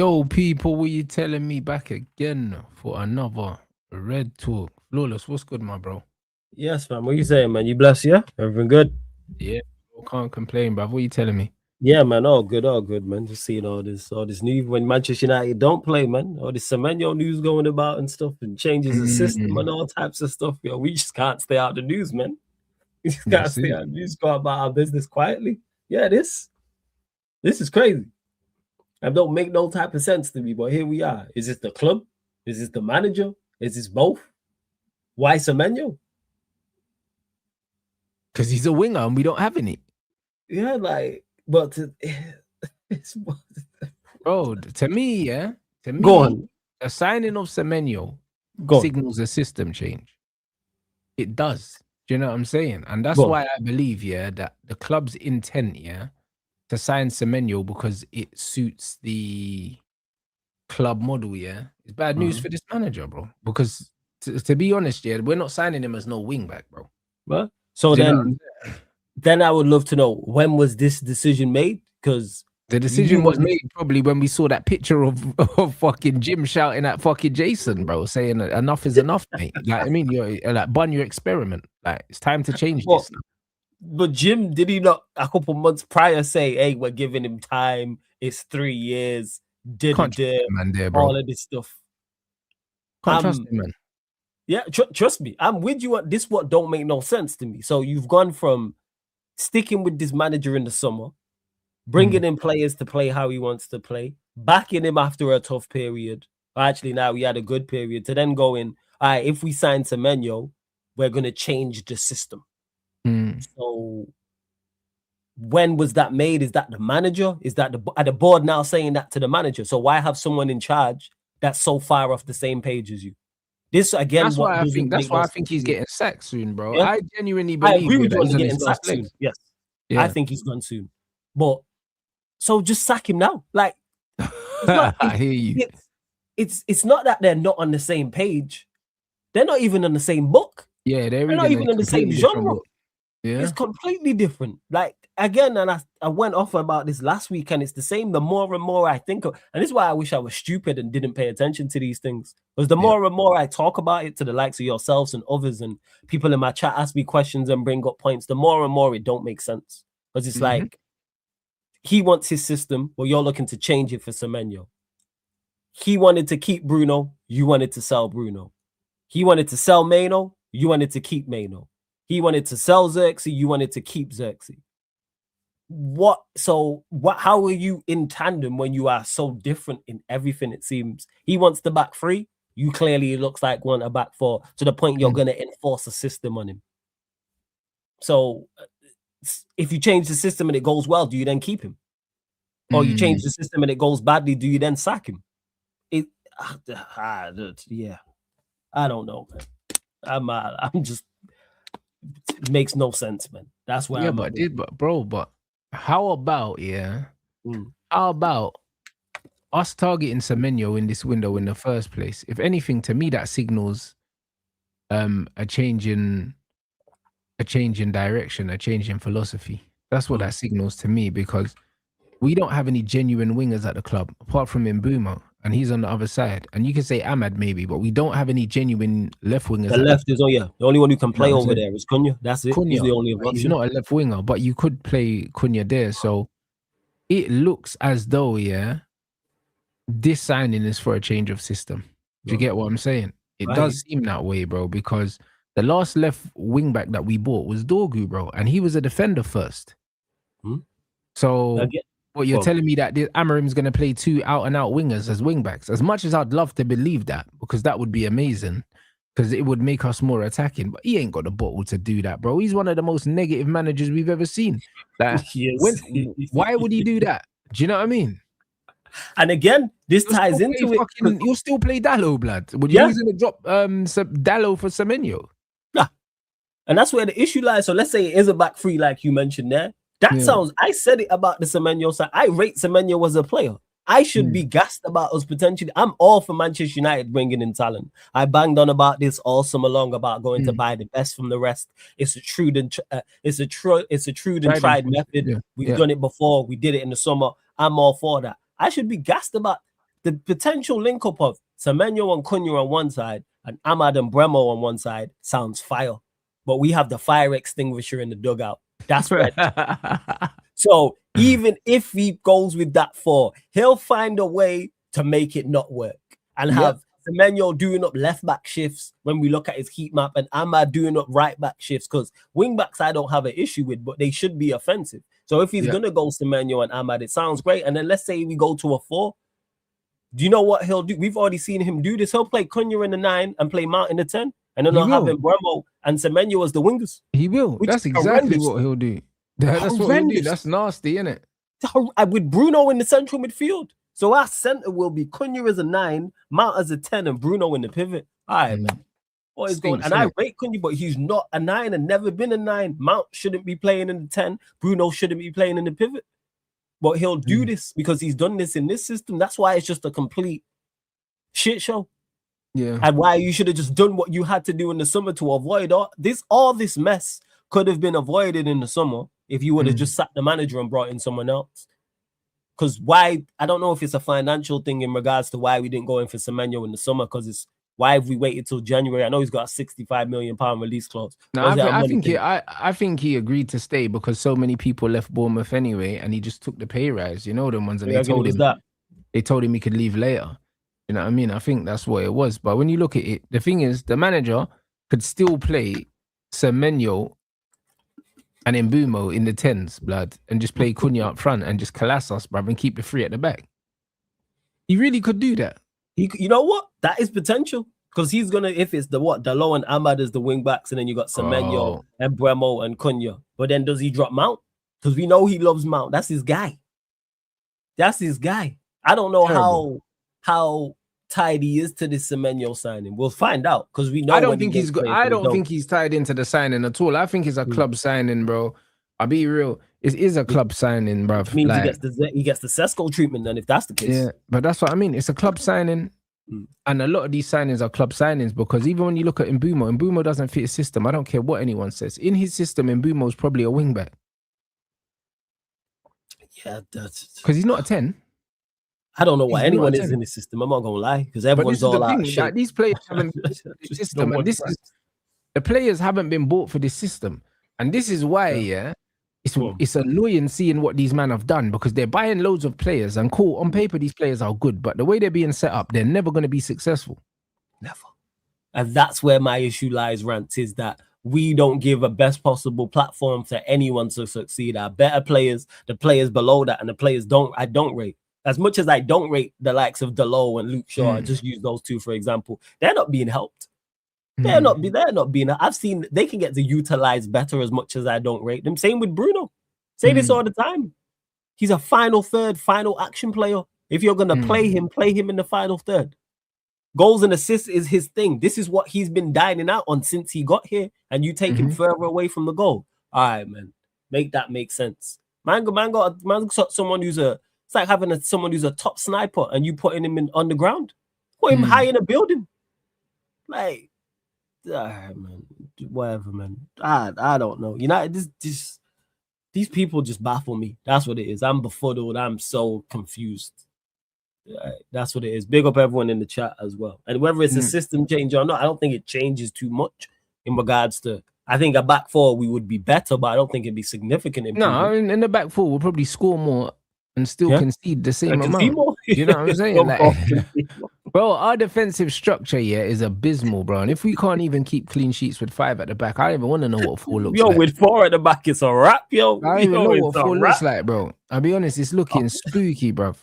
Yo, people, what you telling me back again for another Red Talk? Flawless, what's good, my bro? Yes, man. What you saying, man? You blessed, yeah? Everything good? Yeah, can't complain, bruv. What you telling me? Yeah, man. All good, man. Just seeing all this news when Manchester United don't play, man. All this Semeno news going about and stuff, and changes the system and all types of stuff. Yo, we just can't stay out of the news, man. We just can't That's stay it. out of the news. Go about our business quietly. Yeah, this is crazy. It don't make no type of sense to me, but here we are. Is this the club? Is this the manager? Is this both? Why Semeno? Because he's a winger and we don't have any. Yeah, like, but Bro, to me, yeah, go on. a signing of Semenyo signals a system change. It does. Do you know what I'm saying? And that's why I believe, yeah, that the club's intent, yeah, to sign Semenyo because it suits the club model, yeah, it's bad news for this manager, bro. Because to be honest, yeah, we're not signing him as no wing back, bro. Well, so then I would love to know, when was this decision made? Because the decision was made probably when we saw that picture of fucking Jim shouting at fucking Jason, bro, saying enough is enough, mate. Like, I mean, you're like, bun your experiment. Like, it's time to change this now. But Jim, did he not a couple months prior say, hey, we're giving him time, it's 3 years, all of this stuff? Can't trust him, man. Yeah, trust me. I'm with you. This what don't make no sense to me. So you've gone from sticking with this manager in the summer, bringing in players to play how he wants to play, backing him after a tough period. Actually, now we had a good period, to then go in, all right, if we sign Semeno, we're going to change the system. So when was that made? Is that the manager? Is that the board now saying that to the manager? So why have someone in charge that's so far off the same page as you? This again, that's why I think he's getting sacked soon, bro. Yeah? I genuinely believe I agree with you on getting sacked soon. Yes, yeah. I think he's gone soon. But so just sack him now. Like, I hear you. It's not that they're not on the same page. They're not even on the same book. Yeah, they're not even in the same genre. Yeah, it's completely different. Like, again, and I went off about this last week, and it's the same. The more and more I think of, and this is why I wish I was stupid and didn't pay attention to these things. Because the more and more I talk about it to the likes of yourselves and others, and people in my chat ask me questions and bring up points, the more and more it don't make sense. Because it's like, he wants his system, but you're looking to change it for Semeno. He wanted to keep Bruno, you wanted to sell Bruno. He wanted to sell Meno, you wanted to keep Meno. He wanted to sell Xerxes, you wanted to keep Xerxes. How are you in tandem when you are so different in everything? It seems he wants the back three, you clearly, it looks like, want a back four, to the point you're going to enforce a system on him. So if you change the system and it goes well, do you then keep him? Or you change the system and it goes badly, do you then sack him? Yeah, I don't know, man. I'm just, it makes no sense, man. That's why. But how about how about us targeting Semenyo in this window in the first place? If anything, to me that signals a change in direction, a change in philosophy. That's what that signals to me, because we don't have any genuine wingers at the club apart from Mbeumo, and he's on the other side. And you can say Ahmad maybe, but we don't have any genuine left wingers. The left is the only one who can play over there is Cunha. That's it. He's the only option. He's not a left winger, but you could play Cunha there. So it looks as though this signing is for a change of system. Do you get what I'm saying? It does seem that way, bro, because the last left wing back that we bought was Dorgu, bro, and he was a defender first. So what you're telling me that Amarim's going to play two out-and-out wingers as wing-backs, as much as I'd love to believe that, because that would be amazing, because it would make us more attacking, but he ain't got the bottle to do that, bro. He's one of the most negative managers we've ever seen. Like, why would he do that? Do you know what I mean? And again, this ties into it. You'll still play Dallo, blood. Would you going to drop Dallo for Semenyo? Nah. And that's where the issue lies. So let's say it is a back three, like you mentioned there. That sounds, I said it about the Semeno side. I rate Semeno as a player. I should be gassed about us potentially. I'm all for Manchester United bringing in talent. I banged on about this all summer long about going to buy the best from the rest. It's a true and tried method. We've done it before. We did it in the summer. I'm all for that. I should be gassed about the potential link up of Semenyo and Cunha on one side and Ahmad and Bremo on one side sounds fire. But we have the fire extinguisher in the dugout. That's red. So even if he goes with that 4, he'll find a way to make it not work and have Semeno doing up left back shifts when we look at his heat map and Ahmad doing up right back shifts, because wing backs I don't have an issue with, but they should be offensive. So if he's gonna go Semeno and Ahmad, it sounds great. And then let's say we go to a 4. Do you know what he'll do? We've already seen him do this. He'll play Cunha in the 9 and play Mount in the 10. And then he'll have him Bremo and Semeno as the wingers. He will. That's exactly what he'll do. That's what he'll do. That's nasty, isn't it? With Bruno in the central midfield. So our center will be Cunha as a 9, Mount as a 10, and Bruno in the pivot. All right, man. What is going? And I rate Cunha, but he's not a 9 and never been a 9. Mount shouldn't be playing in the 10. Bruno shouldn't be playing in the pivot. But he'll do this because he's done this in this system. That's why it's just a complete shit show. Yeah. And why you should have just done what you had to do in the summer to avoid all this mess could have been avoided in the summer if you would have just sacked the manager and brought in someone else. Because why? I don't know if it's a financial thing in regards to why we didn't go in for Semenyo in the summer, because it's why have we waited till January? I know he's got a £65 million release clause. No, I think he agreed to stay because so many people left Bournemouth anyway, and he just took the pay rise. You know them ones, and they told him he could leave later. You know what I mean? I think that's what it was. But when you look at it, the thing is, the manager could still play Semenyo and Mbumo in the 10s, blood, and just play Cunha up front and just collapse us, bruv, and keep the 3 at the back. He really could do that. You know what? That is potential. Because he's going to, if it's Dalot and Ahmad as the wing backs, and then you got Semenyo and Bremo and Cunha. But then does he drop Mount? Because we know he loves Mount. That's his guy. I don't know how tied he is to this Semenyo signing. We'll find out because we know. I don't think he's tied into the signing at all. I think it's a club signing, bro. I'll be real. It is a club signing, bro. Means like, he gets the Sesko treatment then, if that's the case. Yeah, but that's what I mean. It's a club signing. And a lot of these signings are club signings because even when you look at Mbumo doesn't fit his system. I don't care what anyone says. In his system, Mbumo's probably a wing back. Yeah, that's because he's not a 10. I don't know why anyone is in the system. I'm not gonna lie, because everyone's all out. Like, these players haven't been the system, and the players haven't been bought for this system, and this is why, it's annoying seeing what these men have done because they're buying loads of players, and cool on paper these players are good, but the way they're being set up, they're never going to be successful. Never. And that's where my issue lies, Rants, is that we don't give a best possible platform for anyone to succeed. Our better players, the players below that, and the players I don't rate. As much as I don't rate the likes of Dalot and Luke Shaw, I just use those two for example. They're not being helped. They're not being. I've seen they can get to utilize better as much as I don't rate them. Same with Bruno. Say this all the time. He's a final third, final action player. If you're gonna play him in the final third. Goals and assists is his thing. This is what he's been dining out on since he got here, and you take him further away from the goal. All right, man. Make that make sense. Man got someone who's it's like having someone who's a top sniper and you putting him on the ground. Put him high in a building. Like, man, whatever, man. I don't know. You know, these people just baffle me. That's what it is. I'm befuddled. I'm so confused. That's what it is. Big up everyone in the chat as well. And whether it's a system change or not, I don't think it changes too much in regards to. I think a back 4 we would be better, but I don't think it'd be significant. No, I mean, in the back 4 we'll probably score more and still concede the same amount. You know what I'm saying? Like, bro, our defensive structure is abysmal, bro. And if we can't even keep clean sheets with 5 at the back, I don't even want to know what 4 looks like. Yo, with 4 at the back, it's a wrap, yo. I don't even know what 4 looks like, bro. I'll be honest, it's looking spooky, bro.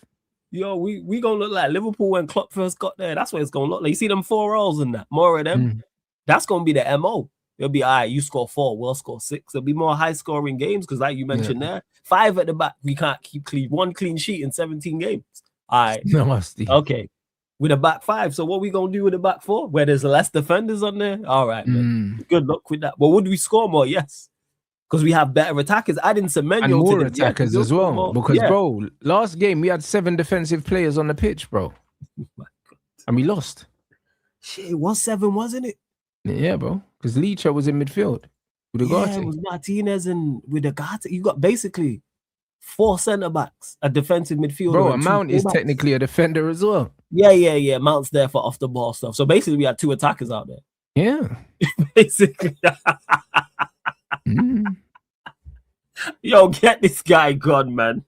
Yo, we gonna look like Liverpool when Klopp first got there. That's what it's gonna look like. You see them 4 rows and that, more of them. That's gonna be the MO. It'll be all right, you score 4, we'll score 6. It'll be more high-scoring games because, like you mentioned there, 5 at the back, we can't keep one clean sheet in 17 games. All right. Nasty. Okay. With a back 5. So what we going to do with a back 4? Where there's less defenders on there? All right, man. Good luck with that. But would we score more? Yes. Because we have better attackers. Adding Semenyo and more attackers as well. More. Because, bro, last game we had 7 defensive players on the pitch, bro. Oh my God. And we lost. Shit, it was 7, wasn't it? Yeah, bro. Because Leacher was in midfield with Ugarte. Yeah, it was Martinez and with Ugarte. You got basically 4 centre-backs, a defensive midfielder. Bro, a and 2 Mount is fullbacks. technically a defender as well. Yeah. Mount's there for off the ball stuff. So basically, we had 2 attackers out there. Yeah. Basically. Yo, get this guy gone, man.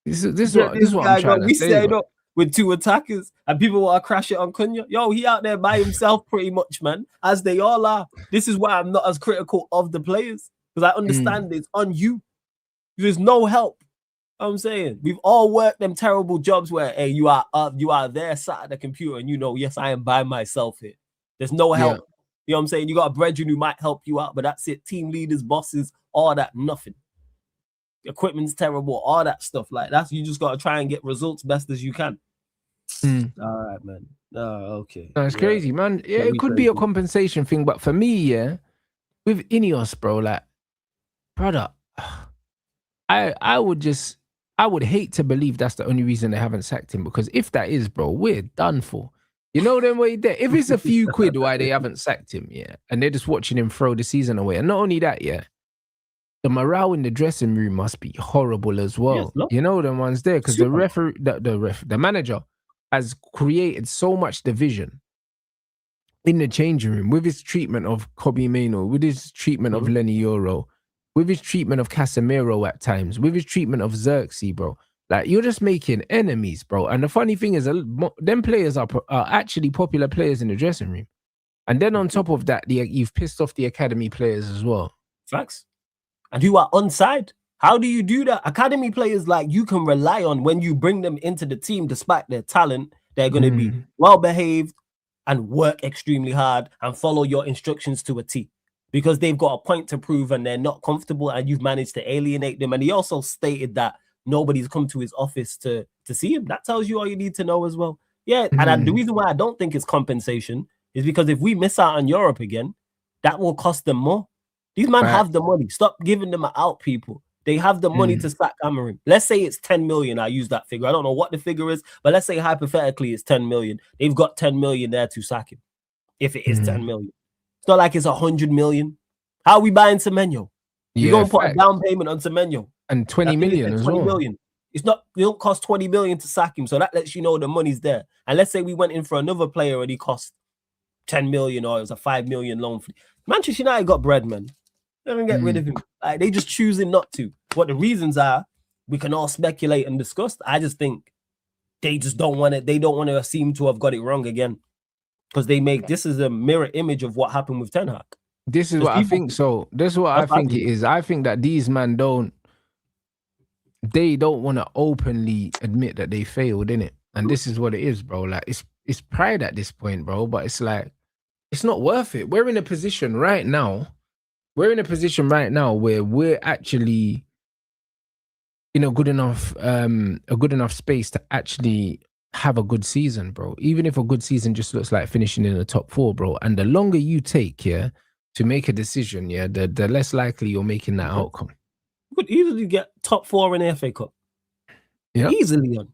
This is what I'm trying to say. With 2 attackers, and people want to crash it on Cunha. Yo, he out there by himself pretty much, man, as they all are. This is why I'm not as critical of the players, because I understand it's on you. There's no help. I'm saying we've all worked them terrible jobs where, hey, you are there sat at the computer and yes, I am by myself here. There's no help. Yeah. You know what I'm saying? You got a brethren who might help you out, but that's it. Team leaders, bosses, all that, nothing. Equipment's terrible, all that stuff. Like that's, you just got to try and get results best as you can. All right, man. Okay. That's crazy, man. Yeah, it could be a compensation thing, but for me, yeah, with Ineos, bro, like, brother, I would hate to believe that's the only reason they haven't sacked him, because if that is, bro, we're done for. You know them way there. If it's a few quid why they haven't sacked him, yeah, and they're just watching him throw the season away, and not only that, yeah, the morale in the dressing room must be horrible as well. Yes, you know them ones there, because the manager has created so much division in the changing room with his treatment of Kobe Mainoo, with his treatment of Lenny Euro, with his treatment of Casemiro at times, with his treatment of Xerxes, bro. Like, you're just making enemies, bro. And the funny thing is, them players are actually popular players in the dressing room. And then on top of that, you've pissed off the academy players as well. Facts. And who are onside. How do you do that? Academy players, like, you can rely on when you bring them into the team, despite their talent, they're going to be well-behaved and work extremely hard and follow your instructions to a T. Because they've got a point to prove and they're not comfortable and you've managed to alienate them. And he also stated that nobody's come to his office to see him. That tells you all you need to know as well. Yeah, and the reason why I don't think it's compensation is because if we miss out on Europe again, that will cost them more. These men have the money. Stop giving them out, people. They have the money to sack Amorim. Let's say it's 10 million. I use that figure. I don't know what the figure is, but let's say hypothetically it's 10 million. They've got 10 million there to sack him. If it is 10 million. It's not like it's 100 million. How are we buying Semenyo? You're going to put a down payment on Semenyo. And 20 million as well. Million. It's not, it don't cost 20 million to sack him. So that lets you know the money's there. And let's say we went in for another player and he cost 10 million or it was a 5 million loan. Manchester United got bread, man. They're going to get rid of him. Like, they just choosing not to. What the reasons are, we can all speculate and discuss. I just think they just don't want it. They don't want to seem to have got it wrong again. Because this is a mirror image of what happened with Ten Hag. This is what I think. So this is what I think it is. I think that these men don't want to openly admit that they failed, innit? And this is what it is, bro. Like, it's pride at this point, bro. But it's like, it's not worth it. We're in a position right now. Where we're actually in a good enough space to actually have a good season, bro. Even if a good season just looks like finishing in the top 4, bro. And the longer you take, to make a decision, the less likely you're making that outcome. You could easily get top 4 in the FA Cup. Yeah. Easily on.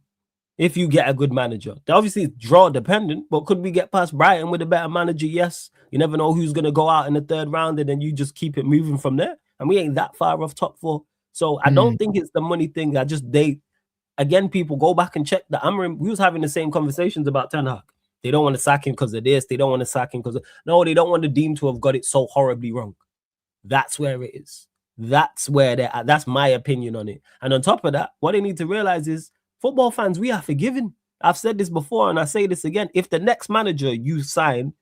If you get a good manager. Obviously it's draw dependent, but could we get past Brighton with a better manager? Yes. You never know who's going to go out in the 3rd round, and then you just keep it moving from there. And we ain't that far off top 4. So I don't think it's the money thing. Again, people go back and check the Amorim. We was having the same conversations about Ten Hag. They don't want to sack him because of this. They don't want to sack him because of... No, they don't want the team to have got it so horribly wrong. That's where it is. That's where they're at. That's my opinion on it. And on top of that, what they need to realize is football fans, we are forgiven. I've said this before and I say this again. If the next manager you sign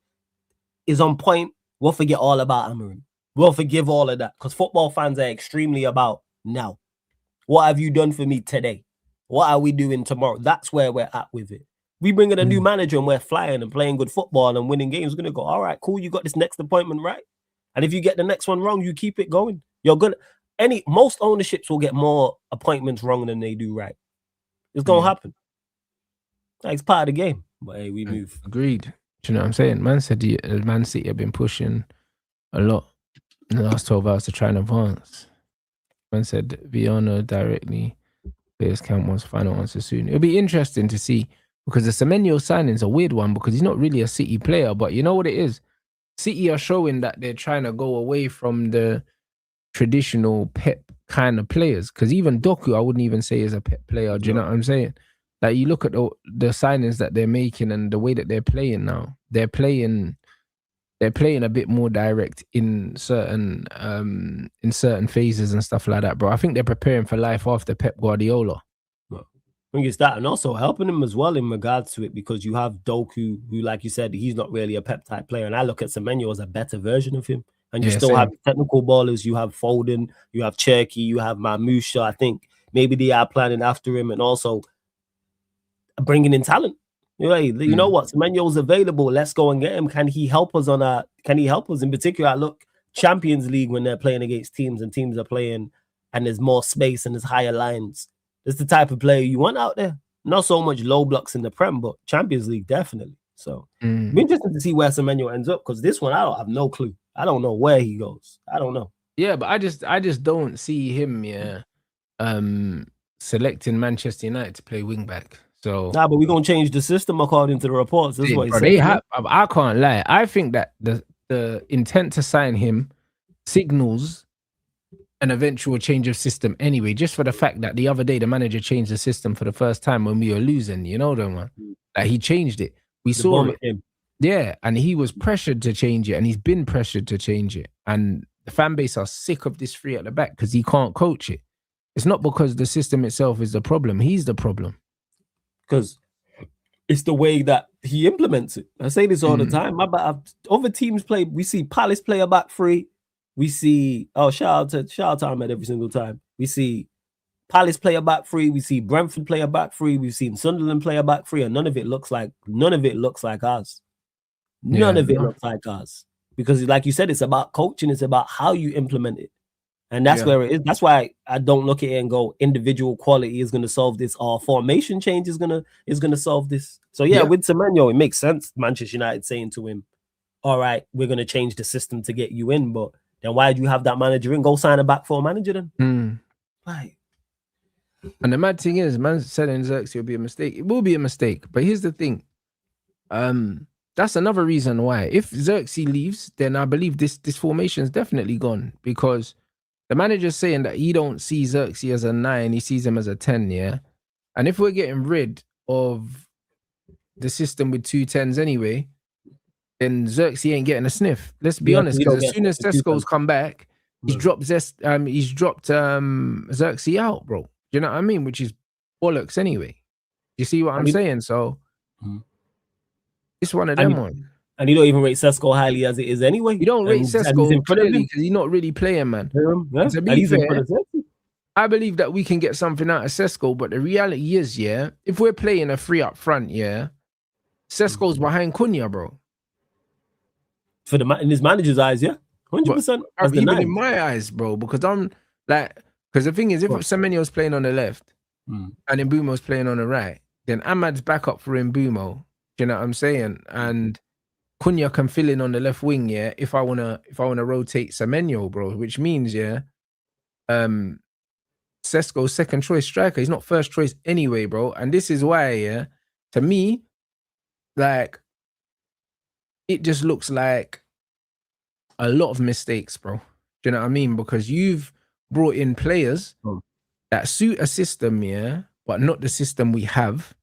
is on point, we'll forget all about Amorim. We'll forgive all of that because football fans are extremely about now. What have you done for me today? What are we doing tomorrow? That's where we're at with it. We bring in a new manager and we're flying and playing good football and winning games. We're going to go, all right, cool. You got this next appointment right. And if you get the next one wrong, you keep it going. You're good. Most ownerships will get more appointments wrong than they do right. It's going to happen. It's part of the game. But hey, we move. Agreed. Do you know what I'm saying? Man City have been pushing a lot in the last 12 hours to try and advance. Man said Viana directly. Players camp wants final answer soon. It'll be interesting to see because the Semenyo signing is a weird one because he's not really a City player, but you know what it is? City are showing that they're trying to go away from the traditional Pep kind of players. Because even Doku, I wouldn't even say is a Pep player. Do you know what I'm saying? Like you look at the signings that they're making and the way that they're playing now. They're playing a bit more direct in certain phases and stuff like that, bro. I think they're preparing for life after Pep Guardiola. I think it's that, and also helping him as well in regards to it, because you have Doku, who, like you said, he's not really a Pep type player, and I look at Semenyo as a better version of him. And you still have technical ballers. You have Foden, you have Cherky, you have Marmusha. I think maybe they are planning after him, and also bringing in talent. You know what? Semenyo's available. Let's go and get him. Can he help us on that? Can he help us in particular? Look, Champions League, when they're playing against teams and teams are playing and there's more space and there's higher lines. That's the type of player you want out there. Not so much low blocks in the Prem, but Champions League definitely. So it'll be interesting to see where Semenyo ends up, because this one I don't have no clue. I don't know where he goes. I don't know. Yeah, but I just don't see him selecting Manchester United to play wing back. So but we're gonna change the system according to the reports. That's what he's saying. I can't lie. I think that the intent to sign him signals an eventual change of system anyway, just for the fact that the other day the manager changed the system for the first time when we were losing, you know, man. Like he changed it. We saw it. Yeah, and he was pressured to change it, and he's been pressured to change it. And the fan base are sick of this three at the back because he can't coach it. It's not because the system itself is the problem. He's the problem. Because it's the way that he implements it. I say this all the time. Other teams play. We see Palace play a back three. We see shout out to Ahmed every single time. We see Palace play a back three. We see Brentford play a back three. We've seen Sunderland play a back three, and none of it looks like ours. None of it looks like ours. Because, like you said, it's about coaching. It's about how you implement it. And that's where it is. That's why I don't look at it and go, individual quality is going to solve this, or formation change is going to solve this. So with Semeno, it makes sense. Manchester United saying to him, all right, we're going to change the system to get you in, but then why do you have that manager in? Go sign a back four manager then. Right. And the mad thing is, man, selling Xerxes will be a mistake. It will be a mistake. But here's the thing. That's another reason why. If Xerxes leaves, then I believe this formation is definitely gone, because the manager's saying that he don't see Xerxes as a 9, he sees him as a 10, yeah? And if we're getting rid of the system with 2 10s anyway, then Xerxes ain't getting a sniff. Let's be honest, because as soon as Sesko's come back, he's dropped Xerxes out, bro. You know what I mean? Which is bollocks anyway. You see what I'm saying? So it's one of them ones. And you don't even rate Sesko highly as it is anyway. You don't rate Sesko clearly because he's not really playing, man. To be fair, I believe that we can get something out of Sesko, but the reality is, if we're playing a 3 up front, Sesko's behind Cunha, bro. In his manager's eyes, 100%. Even in my eyes, bro, because I'm like, because the thing is, if Semenyo's playing on the left and Mbumo's playing on the right, then Ahmad's back up for Mbumo. Do you know what I'm saying? And Cunha can fill in on the left wing, if I wanna rotate Semenyo, bro, which means Sesko's second choice striker. He's not first choice anyway, bro. And this is why, to me, like, it just looks like a lot of mistakes, bro. Do you know what I mean? Because you've brought in players that suit a system, but not the system we have.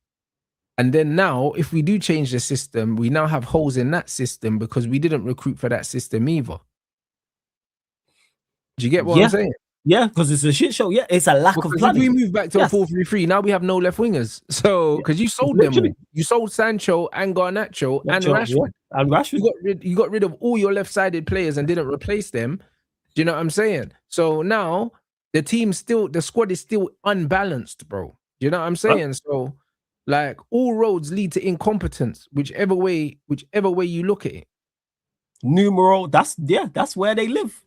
And then now, if we do change the system, we now have holes in that system because we didn't recruit for that system either. Do you get what I'm saying? Yeah, because it's a shit show. Yeah, it's a lack of planning. If we move back to a 4-3-3, now we have no left wingers. So, because you sold them all. You sold Sancho and Garnacho and Rashford. Yeah. And Rashford. You got rid of all your left-sided players and didn't replace them. Do you know what I'm saying? So now the squad is still unbalanced, bro. Do you know what I'm saying? So, like, all roads lead to incompetence, whichever way you look at it. That's where they live.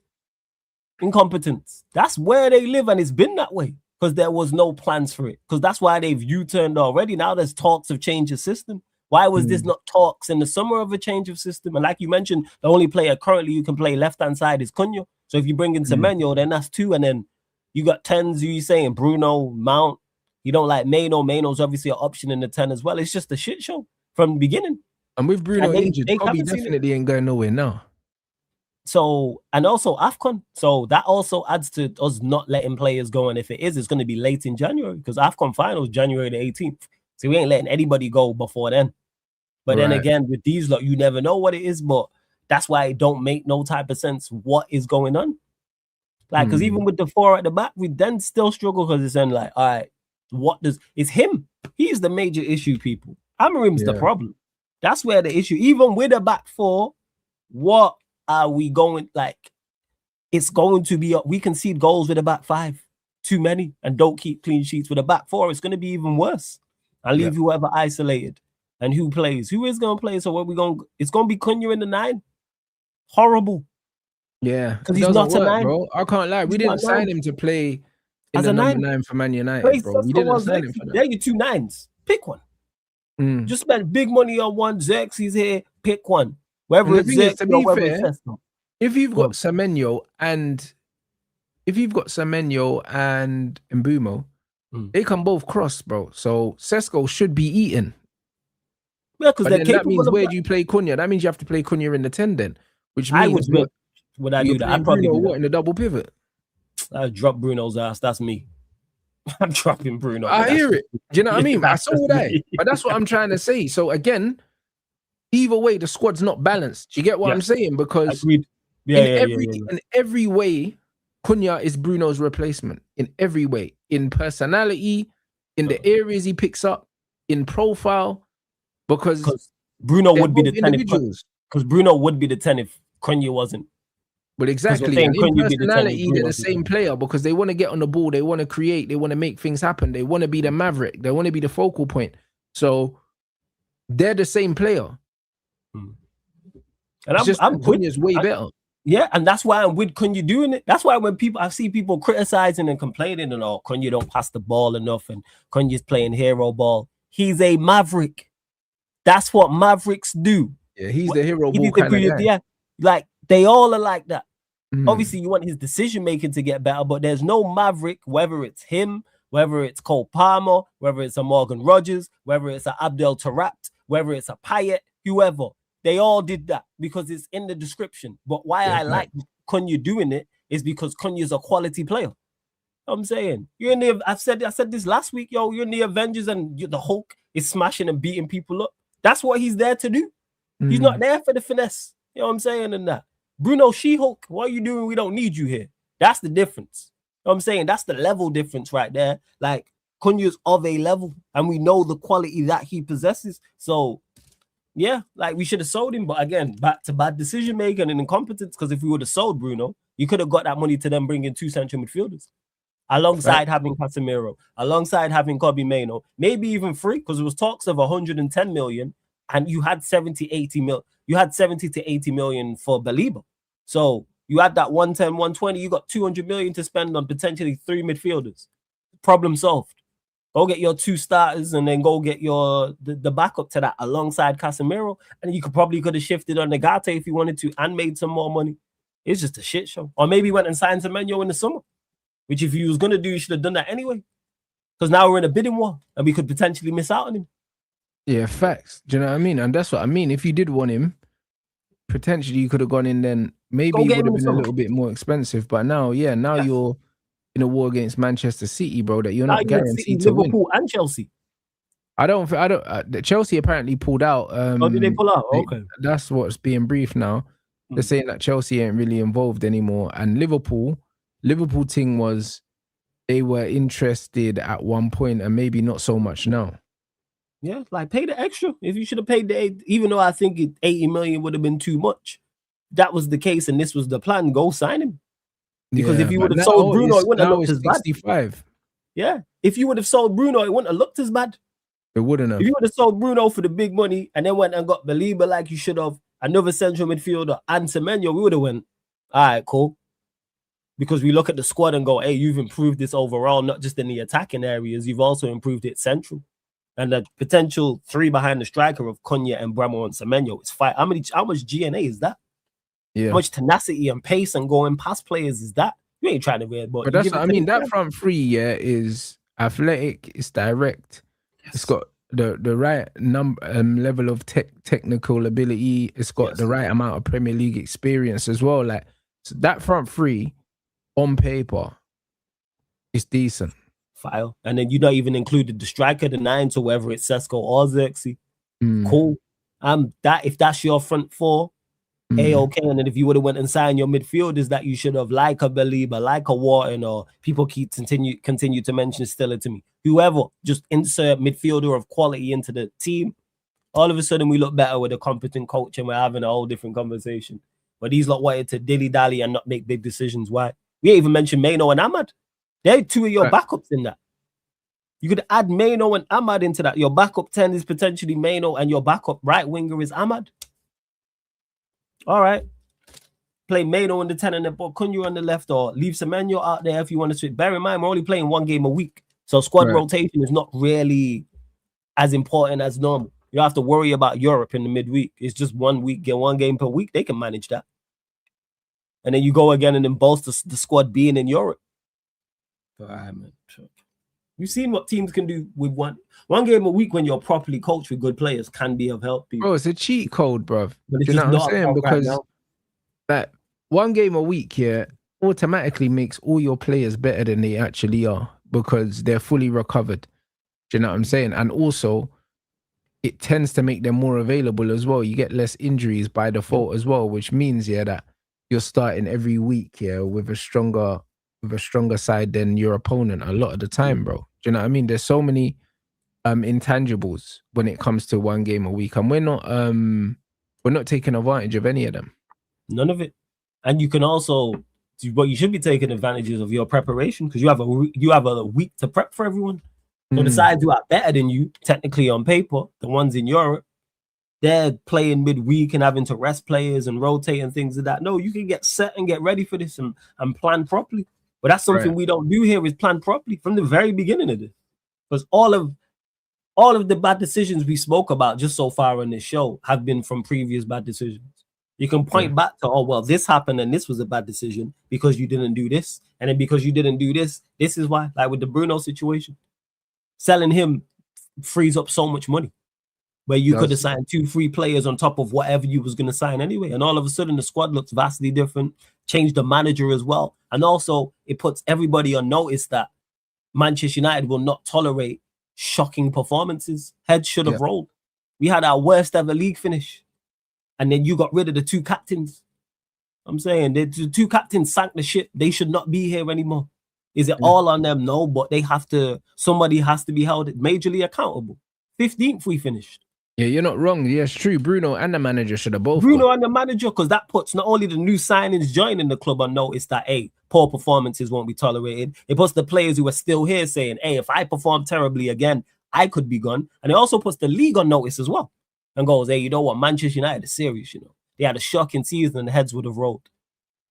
Incompetence. That's where they live, and it's been that way because there was no plans for it. Because that's why they've U-turned already. Now there's talks of change of system. Why was this not talks in the summer of a change of system? And like you mentioned, the only player currently you can play left-hand side is Cunha. So if you bring in Semeno, then that's 2, and then you got 10s, you saying Bruno, Mount. You don't like Meno. Meno's obviously an option in the 10 as well. It's just a shit show from the beginning. And with Bruno injured, Kobe definitely ain't going nowhere now. So, and also AFCON. So that also adds to us not letting players go. And if it is, it's going to be late in January because AFCON finals January the 18th. So we ain't letting anybody go before then. But then again, with these lot, you never know what it is. But that's why it don't make no type of sense what is going on. Like, because even with the 4 at the back, we then still struggle because it's then like, all right, it's him. He's the major issue, people. Amarim's the problem. That's where the issue, even with a back 4, what are we going, like, it's going to be, we concede goals with a back 5, too many, and don't keep clean sheets. With a back 4, it's going to be even worse. I'll leave whoever isolated. And who plays? Who is going to play? So what we going? It's going to be Cunha in the 9. Horrible. Yeah, because he's not a 9, bro. I can't lie. We didn't sign him to play as a number 9 for Man United, bro. We didn't sign him for that. There you 2 9s. Pick one. Just spend big money on one. Xerxes here. Pick one. Whether it's Xerxes or whether it's Sesko. If you've got Semenyo and Mbumo, they can both cross, bro. So Sesko should be eaten. Yeah, because that means where do you play Cunha? That means you have to play Cunha in the 10 then, which means would I do that? I'd probably do that. In the double pivot. I'd drop Bruno's ass. That's me. I'm dropping Bruno. I hear it. Do you know what I mean? So would I. But that's what I'm trying to say. So again, either way, the squad's not balanced. Do you get what I'm saying? Because in every way, Cunha is Bruno's replacement. In every way. In personality, in the areas he picks up, in profile. Because Bruno would be the 10 because Bruno would be the 10 if Cunha wasn't. But exactly, and in personality, they're the same player because they want to get on the ball, they want to create, they want to make things happen, they want to be the maverick, they want to be the focal point. So they're the same player. And I'm Cunha's way better. Yeah, and that's why I'm with Cunha doing it. That's why when I see people criticizing and complaining and all, Cunha don't pass the ball enough and Cunha's playing hero ball. He's a maverick. That's what mavericks do. Yeah, he's the hero ball kind of guy. Yeah, like they all are like that. Obviously, you want his decision making to get better, but there's no maverick, whether it's him, whether it's Cole Palmer, whether it's a Morgan Rogers, whether it's a Abdel Taarabt, whether it's a Payet, whoever. They all did that because it's in the description. But why I like Cunha doing it is because Cunha's a quality player. I'm saying you're in the. I said this last week, yo. You're in the Avengers and the Hulk is smashing and beating people up. That's what he's there to do. He's not there for the finesse. You know what I'm saying? And that Bruno She-Hulk, what are you doing? We don't need you here. That's the difference. You know what I'm saying? That's the level difference right there. Like Cunha's of a level, and we know the quality that he possesses. So yeah, like we should have sold him, but again, back to bad decision making and incompetence. Because if we would have sold Bruno, you could have got that money to then bring in 2 central midfielders. Alongside having Casemiro, alongside having Kobe Mainoo, maybe even 3, because there was talks of 110 million, and you had 70 to 80 million for Baliba. So you had that 110, 120, you got 200 million to spend on potentially 3 midfielders. Problem solved. Go get your 2 starters and then go get the backup to that alongside Casemiro, and you could have shifted on Nagate if you wanted to and made some more money. It's just a shit show. Or maybe went and signed Semenyo in the summer. Which if you was going to do, you should have done that anyway. Because now we're in a bidding war and we could potentially miss out on him. Yeah, facts. Do you know what I mean? And that's what I mean. If you did want him, potentially you could have gone in then. Maybe it would have been a little bit more expensive. But now, you're in a war against Manchester City, bro, that you're not guaranteed to Liverpool win. And Chelsea. Chelsea apparently pulled out. Did they pull out? Okay. That's what's being briefed now. They're saying that Chelsea ain't really involved anymore. And Liverpool thing was they were interested at one point and maybe not so much now. Yeah, like pay the extra. If you should have paid even though I think 80 million would have been too much. That was the case and this was the plan. Go sign him. Because if you would have sold Bruno, it wouldn't have looked as bad. 65. Yeah. If you would have sold Bruno, it wouldn't have looked as bad. It wouldn't have. If you would have sold Bruno for the big money and then went and got Baliba like you should have, another central midfielder and Semeno, we would have went, all right, cool. Because we look at the squad and go, hey, you've improved this overall, not just in the attacking areas, you've also improved it central. And the potential 3 behind the striker of Cunha and Bremo and Semenyo is 5. How much GNA is that? Yeah. How much tenacity and pace and going past players is that? You ain't trying to wear, but that's what I mean. That front 3, is athletic, it's direct, it's got the right level of technical ability. It's got the right amount of Premier League experience as well. Like, so that front three on paper is decent. File. And then you not even included the striker, the 9, so whether it's Sesko or Xerxes. Cool. That if that's your front four, okay. And then if you would have went and signed your midfielders that you should have, like a Belieber, like a Wharton, or people keep continue to mention Stella to me. Whoever, just insert midfielder of quality into the team. All of a sudden, we look better with a competent coach, and we're having a whole different conversation. But these lot wanted to dilly-dally and not make big decisions. Why? We ain't even mentioned Semeno and Ahmad. They're 2 of your backups in that. You could add Semeno and Ahmad into that. Your backup 10 is potentially Semeno, and your backup right winger is Ahmad. All right. Play Semeno in the 10 and then put Cunha on the left, or leave Semenyo out there if you want to switch. Bear in mind, we're only playing 1 game a week. So squad rotation is not really as important as normal. You don't have to worry about Europe in the midweek. It's just 1 week, get 1 game per week. They can manage that. And then you go again and then bolster the squad being in Europe. All right, man. You've seen what teams can do with one game a week when you're properly coached with good players can be of help. People. Bro, it's a cheat code, bro. Do you know what I'm saying? Because that 1 game a week here automatically makes all your players better than they actually are because they're fully recovered. Do you know what I'm saying? And also, it tends to make them more available as well. You get less injuries by default as well, which means that you're starting every week with a stronger side than your opponent a lot of the time, bro. Do you know what I mean? There's so many intangibles when it comes to 1 game a week, and we're not taking advantage of any of them. None of it. And you can also, but you should be taking advantages of your preparation because you have a week to prep for everyone. So the sides who are better than you, technically on paper, the ones in Europe, they're playing midweek and having to rest players and rotate and things like that. No, you can get set and get ready for this and plan properly. But that's something we don't do here, is plan properly from the very beginning of this. Because all of the bad decisions we spoke about just so far on this show have been from previous bad decisions. You can point back to, oh, well, this happened and this was a bad decision because you didn't do this. And then because you didn't do this, this is why. Like with the Bruno situation, selling him frees up so much money where you could have signed 2 free players on top of whatever you was going to sign anyway. And all of a sudden, the squad looks vastly different, changed the manager as well. And also, it puts everybody on notice that Manchester United will not tolerate shocking performances. Heads should have rolled. We had our worst ever league finish. And then you got rid of the 2 captains. I'm saying the 2 captains sank the ship. They should not be here anymore. Is it all on them? No, but somebody has to be held majorly accountable. 15th we finished. Yeah, you're not wrong. Yeah, it's true. Bruno and the manager should have both. Bruno and the manager, because that puts not only the new signings joining the club on notice that, hey, poor performances won't be tolerated. It puts the players who are still here saying, hey, if I perform terribly again, I could be gone. And it also puts the league on notice as well. And goes, hey, you know what? Manchester United is serious, you know. They had a shocking season and the heads would have rolled.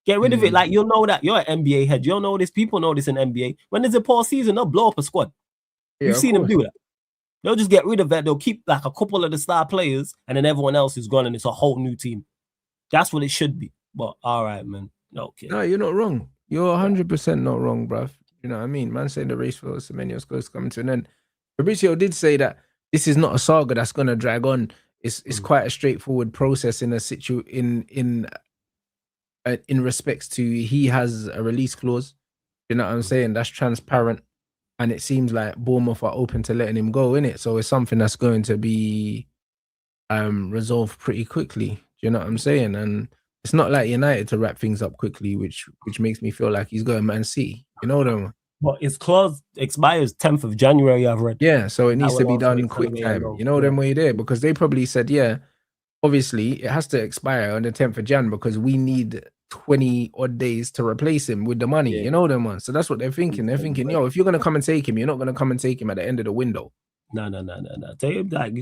Get rid of it. Like, you'll know that. You're an NBA head. You'll know this. People know this in NBA. When there's a poor season, they'll blow up a squad. You've seen them do that. They'll just get rid of that. They'll keep like a couple of the star players and then everyone else is gone and it's a whole new team. That's what it should be. But all right, man. Okay. No, you're not wrong. You're 100% not wrong, bruv. You know what I mean? Man saying the race for Semenyo's close to coming to an end. Fabrizio did say that this is not a saga that's going to drag on. It's quite a straightforward process in in respects to he has a release clause. You know what I'm saying? That's transparent. And it seems like Bournemouth are open to letting him go, innit? So it's something that's going to be resolved pretty quickly. Do you know what I'm saying? And it's not like United to wrap things up quickly, which makes me feel like he's going Man City. You know what I mean? But his clause expires 10th of January, I've read. Yeah, so it needs to be done quick time. You know them way there, because they probably said, yeah, obviously it has to expire on the 10th of Jan because we need 20 odd days to replace him with the money. You know them ones. So that's what they're thinking. They're thinking, yo, if you're gonna come and take him, you're not gonna come and take him at the end of the window. No. Tell you like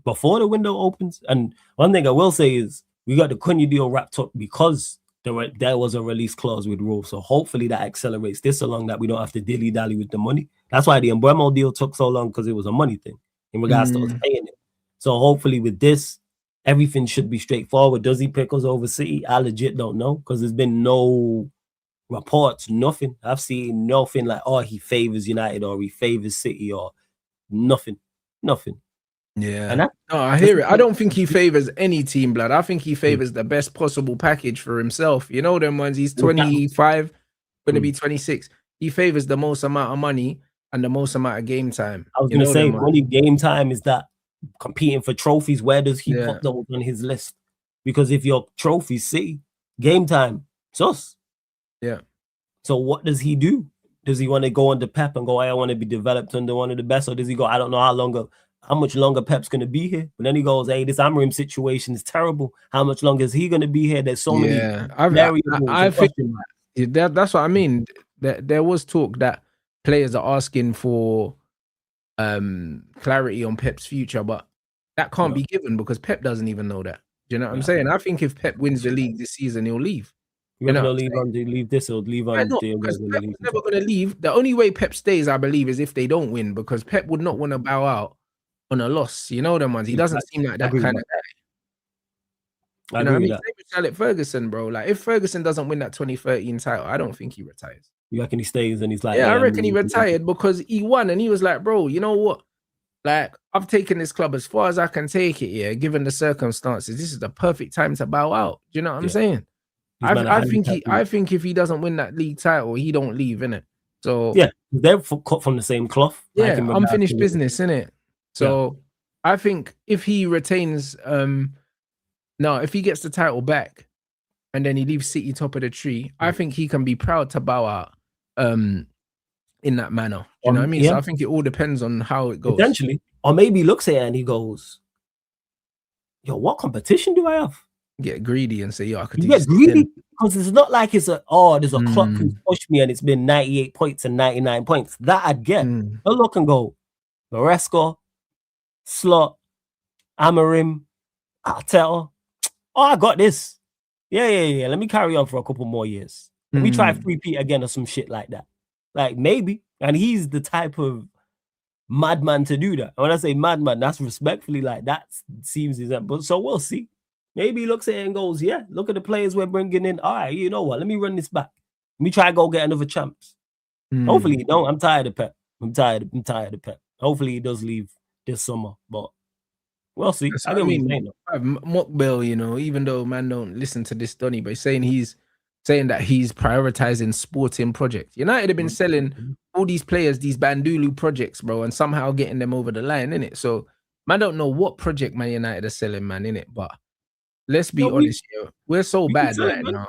before the window opens. And one thing I will say is we got the Cunha deal wrapped up because there was a release clause with Wolves. So hopefully that accelerates this along that we don't have to dilly-dally with the money. That's why the Mbeumo deal took so long, because it was a money thing in regards to us paying it. So hopefully with this, everything should be straightforward. Does he pick us over City? I legit don't know, because there's been no reports, nothing. I've seen nothing like, oh, he favors United or he favors City or nothing. Yeah. And no, I hear it. I don't think he favors any team, blood. I think he favors the best possible package for himself. You know them ones. He's 25, going to be 26. He favors the most amount of money and the most amount of game time. I was going to say, only game time is that competing for trophies. Where does he put those on his list? Because if your trophies see game time, sus. Yeah. So what does he do? Does he want to go under Pep and go, I want to be developed under one of the best? Or does he go, I don't know how much longer Pep's going to be here? But then he goes, hey, this Amorim situation is terrible. How much longer is he going to be here? There's so many variables. I think that's what I mean. There was talk that players are asking for clarity on Pep's future, but that can't be given because Pep doesn't even know that. Do you know what I'm saying? I think if Pep wins the league this season, he'll leave. You know, leave this or leave on. Pep's never going to leave. The only way Pep stays, I believe, is if they don't win, because Pep would not want to bow out on a loss. You know them ones. He doesn't seem like that kind of guy. You know what I mean? Same with Alex Ferguson, bro. Like if Ferguson doesn't win that 2013 title, I don't think he retires. You reckon he stays and he's like, I reckon he retired because he won and he was like, bro, you know what? Like I've taken this club as far as I can take it. Given the circumstances, this is the perfect time to bow out. Do you know what I'm saying? I think if he doesn't win that league title, he don't leave, innit? So they're cut from the same cloth. Yeah, unfinished business, innit? So I think if he retains, if he gets the title back, and then he leaves City top of the tree, I think he can be proud to bow out, in that manner. You know what I mean? So I think it all depends on how it goes. Potentially, or maybe he looks at it and he goes, "Yo, what competition do I have?" Get greedy and say, "Yo, I could do get greedy," because it's not like it's there's a clock who's pushed me and it's been 98 points and 99 points. That I'd get. I look and go, Maresca, Slot, Amorim, Arteta. Oh, I got this. Yeah. Let me carry on for a couple more years. Let me try 3P again or some shit like that. Like maybe. And he's the type of madman to do that. And when I say madman, that's respectfully like that seems his end. But so we'll see. Maybe he looks at it and goes, yeah, look at the players we're bringing in. All right, you know what? Let me run this back. Let me try to go get another champs. Hopefully he don't. I'm tired of Pep. I'm tired of Pep. Hopefully he does leave this summer, but we'll see. I mean, Mockbell, you know, even though man don't listen to this Donny, but he's saying that he's prioritizing sporting projects. United have been selling all these players, these Bandulu projects, bro, and somehow getting them over the line, innit? So man don't know what project Man United are selling, man, innit? But let's be honest here. We're so bad right now.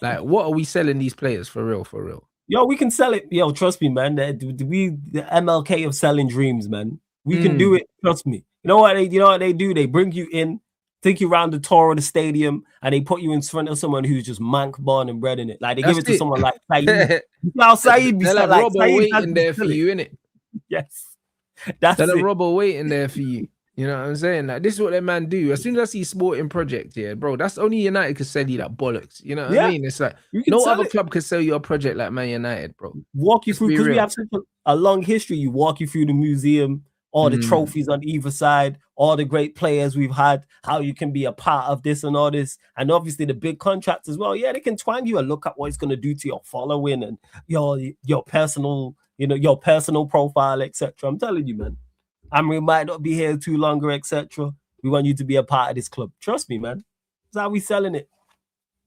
Like, what are we selling these players for real? For real? Yo, we can sell it. Yo, trust me, man. The MLK of selling dreams, man. We can do it. Trust me. You know what they do? They bring you in, take you around the tour of the stadium, and they put you in front of someone who's just mank, born and bred in it. Like they give it to someone like Saeed. Now Saeed be like Robbo waiting there for you, innit? Yes. That's it. Robbo waiting there for you. You know what I'm saying? Like this is what that man do. As soon as I see sporting project, bro, that's only United could sell you that bollocks. You know what I mean? It's like no other club could sell you a project like Man United, bro. Walk you through, because we have such a long history. You walk you through the museum, all the trophies on either side, all the great players we've had, how you can be a part of this and all this, and obviously the big contracts as well. Yeah, they can twang you and look at what it's going to do to your following and your personal, your personal profile, etc. I'm telling you, man. Amorim might not be here too longer, etc. We want you to be a part of this club. Trust me, man. That's how we selling it.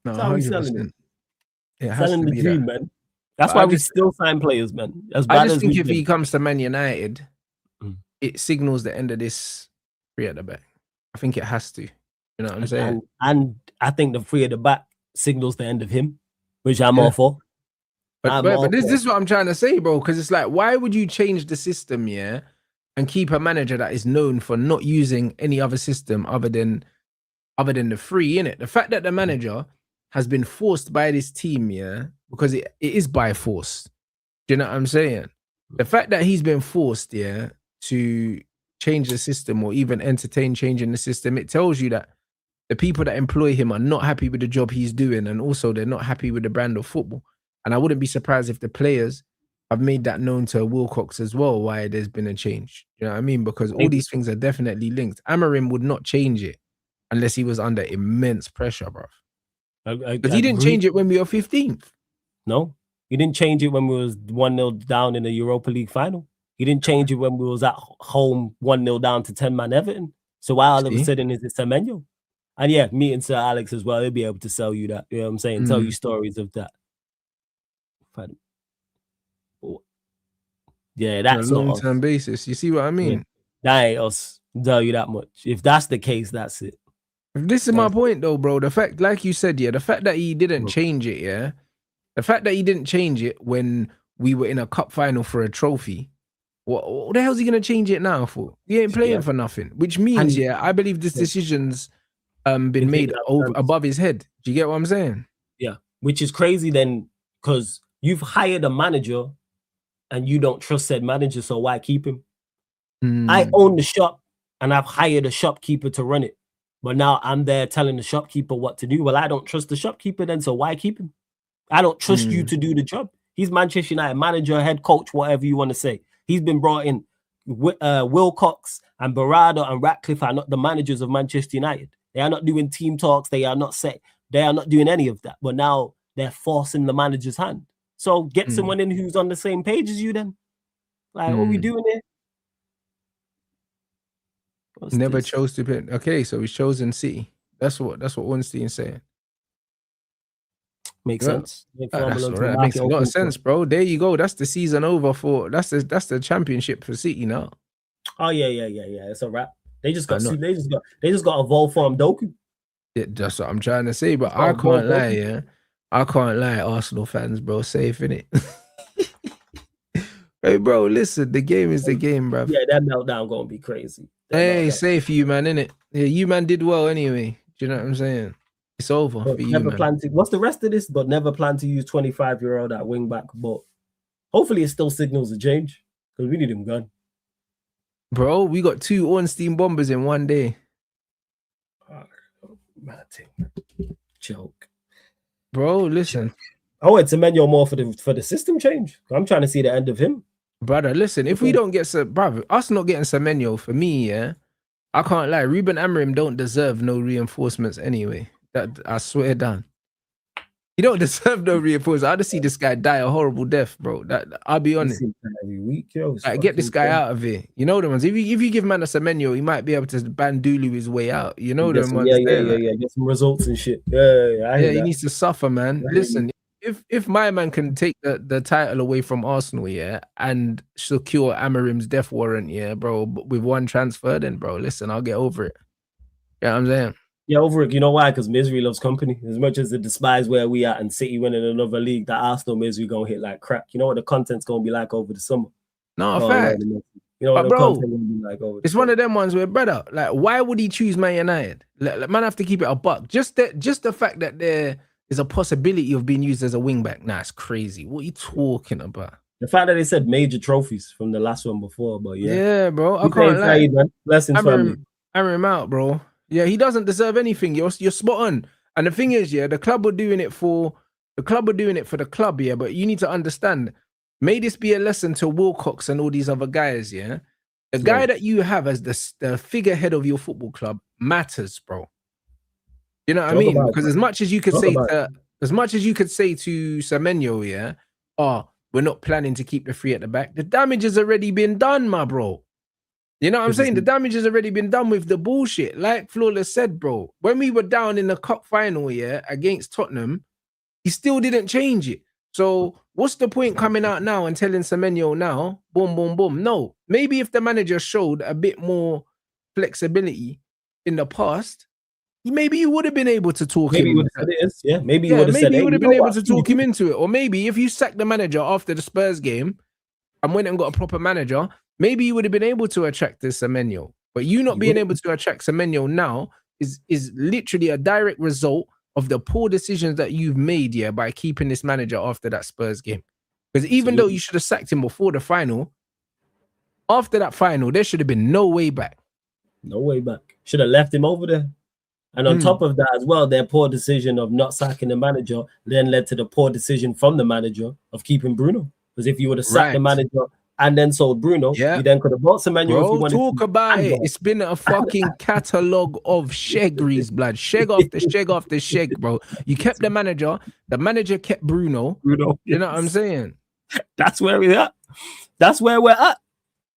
That's how we selling it. Selling the dream, man. That's why we still sign players, man. I just think if he comes to Man United, it signals the end of this three at the back. I think it has to. You know what I'm saying? And I think the three at the back signals the end of him, which I'm all for. But this is what I'm trying to say, bro. Because it's like, why would you change the system, and keep a manager that is known for not using any other system other than the three, innit? The fact that the manager has been forced by this team, because it is by force. Do you know what I'm saying? The fact that he's been forced, to change the system or even entertain changing the system, it tells you that the people that employ him are not happy with the job he's doing, and also they're not happy with the brand of football. And I wouldn't be surprised if the players have made that known to Wilcox as well, why there's been a change. You know what I mean? Because all these things are definitely linked. Amorim would not change it unless he was under immense pressure, bro. Because he didn't change it when we were 15th. No, he didn't change it when we was 1-0 down in the Europa League final. He didn't change it when we was at home 1-0 down to 10-man Everton. So why all of a sudden is it Semenyo? And yeah, meeting Sir Alex as well, he'll be able to sell you that. You know what I'm saying? Tell you stories of that. Yeah, that's on a long-term basis. You see what I mean? Yeah, that ain't us. Tell you that much. If that's the case, that's it. This is my point, though, bro. The fact, like you said, yeah, the fact that he didn't change it, yeah, the fact that he didn't change it when we were in a cup final for a trophy. What the hell is he gonna change it now for? He ain't playing for nothing. Which means, yeah, I believe this decision's been made above his head. Do you get what I'm saying? Yeah, which is crazy then, because you've hired a manager and you don't trust said manager, so why keep him? I own the shop and I've hired a shopkeeper to run it, but now I'm there telling the shopkeeper what to do. Well, I don't trust the shopkeeper then, so why keep him? I don't trust you to do the job. He's Manchester United manager, head coach, whatever you want to say. He's been brought in. Wilcox and Barada and Ratcliffe are not the managers of Manchester United. They are not doing team talks. They are not doing any of that. But now they're forcing the manager's hand. So get someone in who's on the same page as you then. Like, what are we doing here? Never chose to pick. Okay, so he's chosen City. That's what ORNSTEIN's saying. Makes sense. That's all right. That makes a lot of sense, bro. There you go. That's the season over for. That's the championship for City now. Oh yeah. It's a wrap. They just got a Vol form Doku. Yeah, that's what I'm trying to say. But I can't lie, yeah. I can't lie, Arsenal fans, bro. Safe in it. Hey, bro, listen. The game is the game, bro. Yeah, that meltdown gonna be crazy. Hey, safe you, man, innit? Yeah, you man did well anyway. Do you know what I'm saying? It's over for you, man. What's the rest of this? But never plan to use 25-year-old at wing back. But hopefully it still signals a change because we need him gone. Bro, we got 2 ORNSTEIN bombers in one day. Joke. Bro, listen. I went to Semenyo more for the system change. I'm trying to see the end of him. Brother, listen, if we don't get us not getting Semenyo, for me, yeah, I can't lie. Ruben Amorim don't deserve no reinforcements anyway. That I swear down. He don't deserve no reinforcements. I just see this guy die a horrible death, bro. That I'll be honest. Every week, yo, like, get this guy out of here. You know the ones. If you give man a Semenyo, he might be able to bandulu his way out. You know them ones. Yeah. Get some results and shit. Yeah. He needs to suffer, man. Listen. If my man can take the title away from Arsenal, yeah, and secure Amorim's death warrant, yeah, bro, with one transfer, then, bro, listen, I'll get over it. You know what I'm saying? Yeah, over it. You know why? Because misery loves company. As much as they despise where we at and City winning another league, that Arsenal misery gonna hit like crack. You know what the content's gonna be like over the summer? No, fact. You know what the content gonna be like over the summer. One of them ones where, brother, like, why would he choose Man United? Like, man, have to keep it a buck. Just the fact that there is a possibility of being used as a wing back. Nah, it's crazy. What are you talking about? The fact that they said major trophies from the last one before, but yeah, bro, I can't lie. Blessings, family. Amorim out, bro. Yeah, he doesn't deserve anything. You're spot on. And the thing is, yeah, the club were doing it for the club, yeah. But you need to understand. May this be a lesson to Wilcox and all these other guys, yeah. The guy that you have as the figurehead of your football club matters, bro. You know what I mean? Because as much as you could say to Semenyo, yeah, we're not planning to keep the 3 at the back. The damage has already been done, my bro. You know what I'm saying? The damage has already been done with the bullshit. Like Flawless said, bro, when we were down in the cup final, yeah, against Tottenham, he still didn't change it. So what's the point coming out now and telling Semenyo now, boom, boom, boom? No, maybe if the manager showed a bit more flexibility in the past, maybe you would have been able to talk him. Maybe you would have been able to talk him into it. Or maybe if you sacked the manager after the Spurs game and went and got a proper manager, maybe you would have been able to attract this Semenyo. But you not being able to attract Semenyo now is literally a direct result of the poor decisions that you've made, yeah, by keeping this manager after that Spurs game. Because even though you should have sacked him before the final, after that final, there should have been no way back. No way back. Should have left him over there. And on top of that as well, their poor decision of not sacking the manager then led to the poor decision from the manager of keeping Bruno. Because if you would have sacked the manager and then sold Bruno, you then could have bought Semenyo. Bro, if you wanted talk about it. It's been a fucking catalogue of sheggeries, blood. Sheg after sheg after sheg, bro. You kept the manager kept Bruno. You know what I'm saying? That's where we're at. That's where we're at.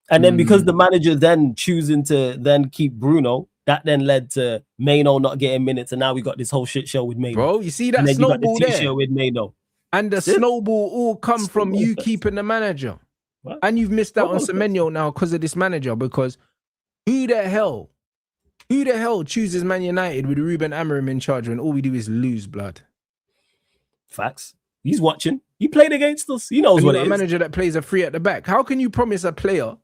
And then because the manager then choosing to then keep Bruno, that then led to Semeno not getting minutes, and now we got this whole shit show with Semeno. Bro, you see that and then snowball you got the there? with Semeno. And the snowball all come from you keeping the manager. What? And you've missed out on Semeno now because of this manager, because who the hell chooses Man United with Ruben Amorim in charge when all we do is lose, blood? Facts. He's watching. He played against us. He knows what it is. A manager that plays a free at the back. How can you promise a player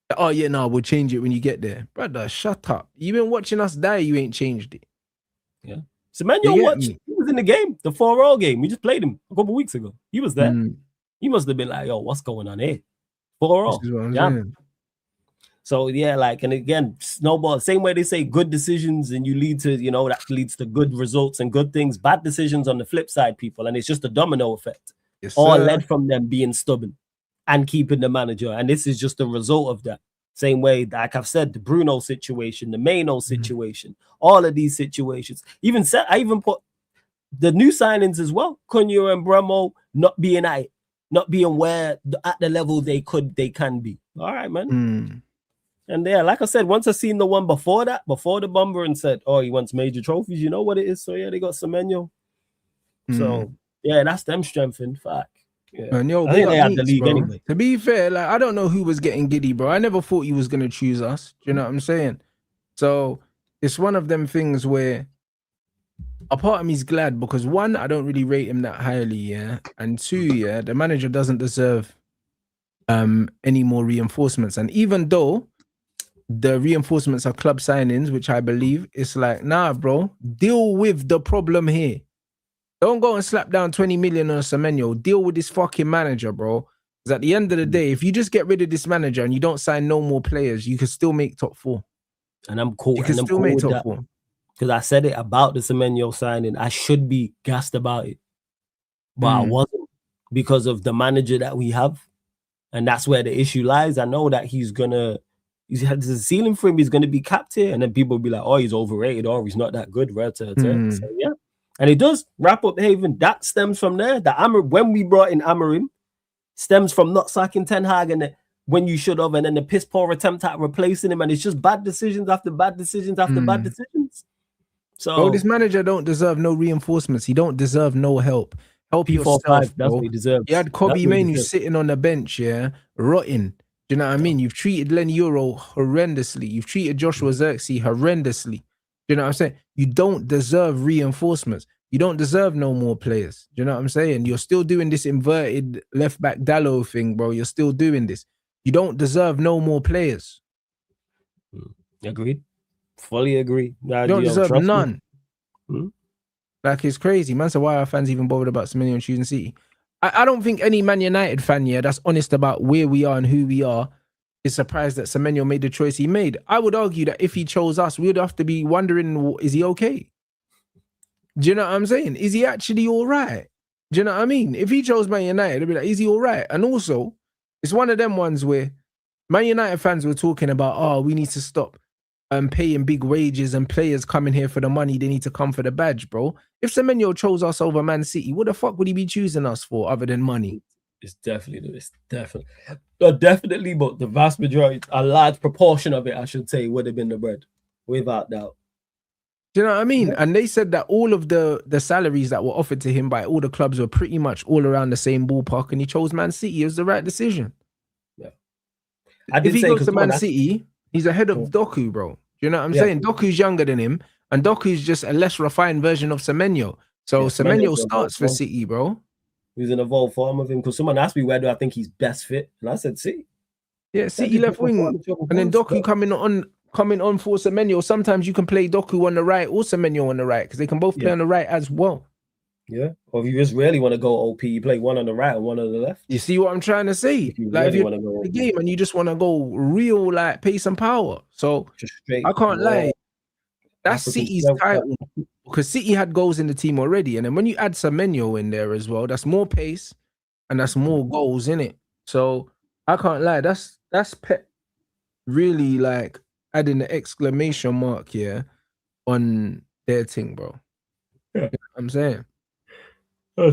that, oh yeah, no, we'll change it when you get there? Brother, shut up. You've been watching us die, you ain't changed it. Yeah. Semeno watched. He was in the game, the 4-4 game. We just played him a couple of weeks ago. He was there. He must have been like, yo, what's going on here? 4-4. Yeah. So yeah, like, and again, snowball, same way they say good decisions and you lead to, you know, that leads to good results and good things. Bad decisions on the flip side, people, and it's just a domino effect. Yes, all led from them being stubborn and keeping the manager. And this is just a result of that. Same way, like I've said, the Bruno situation, the Semeno situation, all of these situations. I even put the new signings as well. Cunha and Bremo not being where at the level they can be. All right, man. And yeah, like I said, once I seen the one before that, before the BOMBA, and said, oh, he wants major trophies, you know what it is. So yeah, they got Semeno. So yeah, that's them strengthened. Fact. Yeah. And yo, I think they had the league anyway. To be fair, like I don't know who was getting giddy, bro. I never thought he was gonna choose us. Do you know what I'm saying? So it's one of them things where a part of me is glad because one, I don't really rate him that highly, yeah. And two, yeah, the manager doesn't deserve any more reinforcements. And even though the reinforcements are club signings, which I believe, it's like, nah, bro, deal with the problem here. Don't go and slap down 20 million on Semeno. Deal with this fucking manager, bro. Because at the end of the day, if you just get rid of this manager and you don't sign no more players, you can still make top 4. And I'm cool. You can still make top 4. Because I said it about the Semeno signing. I should be gassed about it. But I wasn't because of the manager that we have. And that's where the issue lies. I know that he's had the ceiling for him. He's going to be capped here. And then people will be like, oh, he's overrated or he's not that good. So, yeah. And it does wrap up Haven. That stems from there. When we brought in Amorim, stems from not sacking Ten Hag and when you should have, and then the piss poor attempt at replacing him, and it's just bad decisions after bad decisions after bad decisions. So this manager don't deserve no reinforcements. He don't deserve no help. Help yourself, bro. That's what he deserves. You had Kobe Mainoo sitting on the bench, yeah, rotting. Do you know what I mean? You've treated Len Euro horrendously. You've treated Joshua Xerxes horrendously. You know what I'm saying? You don't deserve reinforcements. You don't deserve no more players. You know what I'm saying? You're still doing this inverted left back Dallo thing, bro. You're still doing this. You don't deserve no more players. Agreed. Fully agree. You don't deserve none. Like, it's crazy. Man, so why are fans even bothered about Semeno and choosing City? I don't think any Man United fan, that's honest about where we are and who we are, is surprised that Semeno made the choice he made. I would argue that if he chose us, we would have to be wondering, is he okay? Do you know what I'm saying? Is he actually all right? Do you know what I mean? If he chose Man United, they'd be like, is he all right? And also, it's one of them ones where Man United fans were talking about, oh, we need to stop paying big wages and players coming here for the money. They need to come for the badge, bro. If Semeno chose us over Man City, what the fuck would he be choosing us for other than money? It's definitely, but the vast majority, a large proportion of it, I should say, would have been the bread, without doubt. Do you know what I mean? Yeah. And they said that all of the salaries that were offered to him by all the clubs were pretty much all around the same ballpark, and he chose Man City. It was the right decision. Yeah. If he goes to Man City, he's ahead of Doku, bro. Do you know what I'm saying? Doku's younger than him, and Doku's just a less refined version of Semeno. So Semeno starts for City, bro. He's in a evolved form of him, because someone asked me where do I think he's best fit, and I said City. Yeah, City left wing, and then Doku coming on for Semeno. Sometimes you can play Doku on the right or Semeno on the right, because they can both play on the right as well. Yeah, or if you just really want to go OP, you play one on the right and one on the left. You see what I'm trying to say? If you want to go the game and you just want to go real, like, pace and power. So I can't lie. That's City's title, because City had goals in the team already, and then when you add Semeno in there as well, that's more pace and that's more goals in it. So I can't lie. That's Pep really, like, adding the exclamation mark on their thing, bro. Yeah. You know what I'm saying?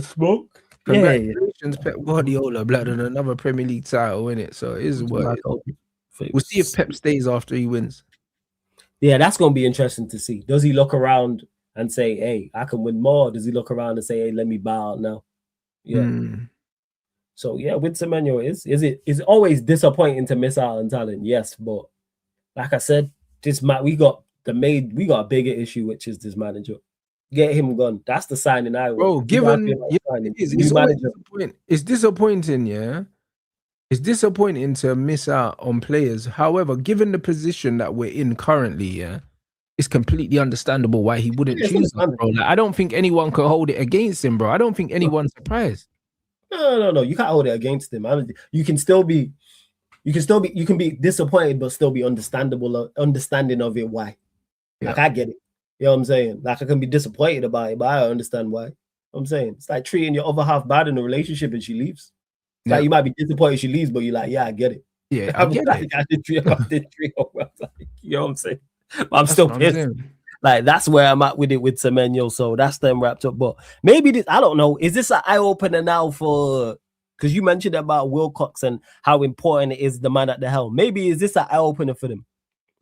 Smoke. Congratulations, Pep Guardiola, blood, on another Premier League title, innit? So it is what it is. We'll see if Pep stays after he wins. Yeah, that's gonna be interesting to see. Does he look around and say, "Hey, I can win more"? Does he look around and say, "Hey, let me bow out now"? Yeah. So yeah, with Semeno, is always disappointing to miss out on talent. Yes, but like I said, we got a bigger issue, which is this manager. Get him gone. That's the signing I want. Bro, given it's disappointing, yeah. It's disappointing to miss out on players. However, given the position that we're in currently, yeah, it's completely understandable why he wouldn't choose us, bro. Like, I don't think anyone could hold it against him, bro. I don't think anyone's surprised. No. You can't hold it against him. You can be disappointed, but still be understanding of it. Why? Yeah. Like I get it. You know what I'm saying? Like I can be disappointed about it, but I understand why. I'm saying it's like treating your other half bad in a relationship and she leaves. It's like you might be disappointed she leaves, but you're like, yeah, I get it. Yeah, I get it. I did treat her well. You know what I'm saying? But I'm still pissed. Like that's where I'm at with it with Semeno. So that's them wrapped up. But maybe this, I don't know. Is this an eye opener now for? Because you mentioned about Wilcox and how important it is the man at the helm. Maybe is this an eye opener for them?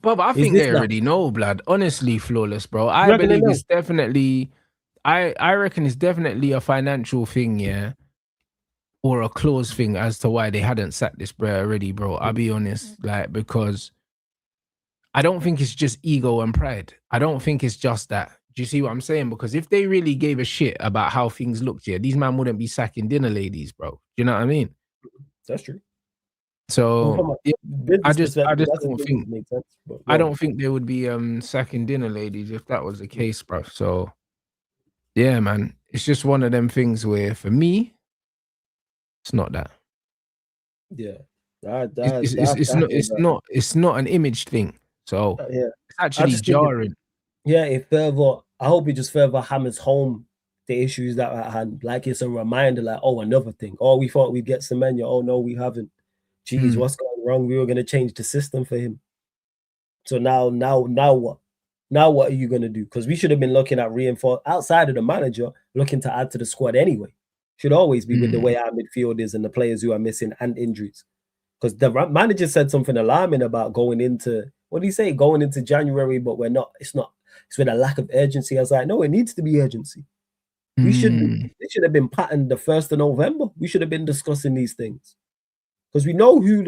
But I think they already know, blood. Honestly, Flawless, bro. I believe it's definitely. I reckon it's definitely a financial thing, yeah, or a clause thing as to why they hadn't sacked this bro already, bro. I'll be honest, like, because I don't think it's just ego and pride. I don't think it's just that. Do you see what I'm saying? Because if they really gave a shit about how things looked here, these men wouldn't be sacking dinner ladies, bro. Do you know what I mean? That's true. So yeah, I just don't think I don't think they would be sacking dinner ladies if that was the case, bro. So yeah, man, it's just one of them things where for me, it's not that. Yeah, it's not an image thing. So yeah, it's actually jarring. I hope it just further hammers home the issues that I had. Like it's a reminder, like, oh, another thing. Oh, we thought we'd get Semenya. Oh no, we haven't. Jeez, what's going wrong? We were gonna change the system for him. So now what? Now what are you gonna do? Because we should have been looking at reinforce outside of the manager, looking to add to the squad anyway. Should always be with the way our midfield is and the players who are missing and injuries. Because the manager said something alarming about going into, what did he say? Going into January, but we're not. It's with a lack of urgency. I was like, no, it needs to be urgency. It should have been patterned the 1st of November. We should have been discussing these things. Because we know who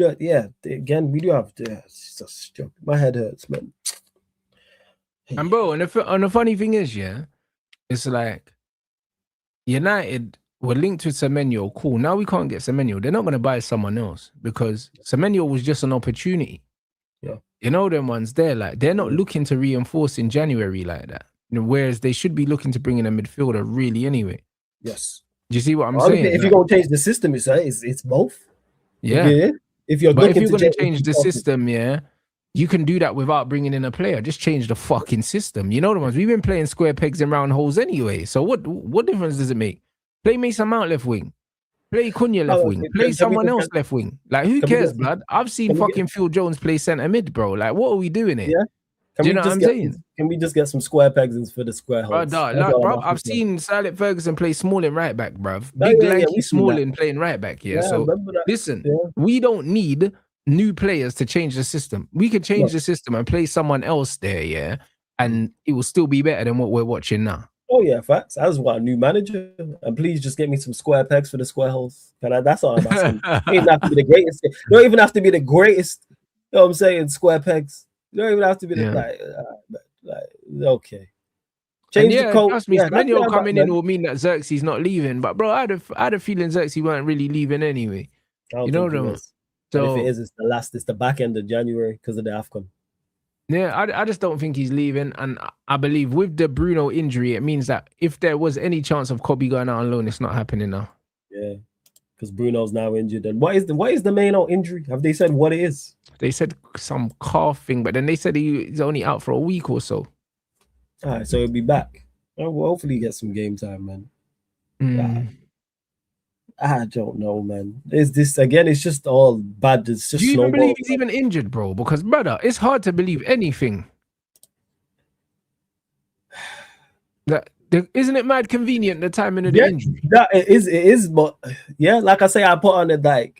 again, we do have it's just my head hurts, man. And bro, and the funny thing is, yeah, it's like United were linked with Semenyo. Cool. Now we can't get Semenyo. They're not going to buy someone else because Semenyo was just an opportunity. Yeah. You know them ones there, like they're not looking to reinforce in January like that. You know, whereas they should be looking to bring in a midfielder really anyway. Yes. Do you see what I'm saying? If you're going to change the system, it's both. Yeah. If you're going to change the system, yeah, you can do that without bringing in a player. Just change the fucking system. You know the ones we've been playing square pegs and round holes anyway. So what difference does it make? Play Mason Mount left wing. Play Cunha left wing. Play someone else left wing. Like who cares, blood? I've seen fucking Phil Jones play centre mid, bro. Like what are we doing here? Yeah. Do you know what I'm saying? Can we just get some square pegs for the square holes? Bro, I've seen Silent Ferguson play Smalling right back, bruv. Big lanky Smalling playing right back here. So listen, we don't need new players to change the system. We could change the system and play someone else there, yeah, and it will still be better than what we're watching now. Oh yeah, facts. I just want a new manager, and please just get me some square pegs for the square holes. That's all I'm asking. You don't even have to be the greatest. You don't even have to be the greatest. You know what I'm saying? Square pegs. You don't even have to be okay. Change the code. Trust me, Semeno coming in will mean that Xerxes not leaving. But bro, I had a feeling Xerxes weren't really leaving anyway. You know them. So if it is, it's the back end of January because of the AFCON. Yeah, I just don't think he's leaving, and I believe with the Bruno injury, it means that if there was any chance of Kobe going out on loan, it's not happening now. Yeah, because Bruno's now injured. And what is the main injury? Have they said what it is? They said some calf thing, but then they said he's only out for a week or so. All right, so he'll be back. Well, hopefully he gets some game time, man. I don't know, man. Is this again? It's just all bad. It's just. Do you even believe he's even injured, bro? Because brother, it's hard to believe anything. Isn't it mad convenient the timing of the injury? Yeah, it is. But yeah, like I say, I put on it like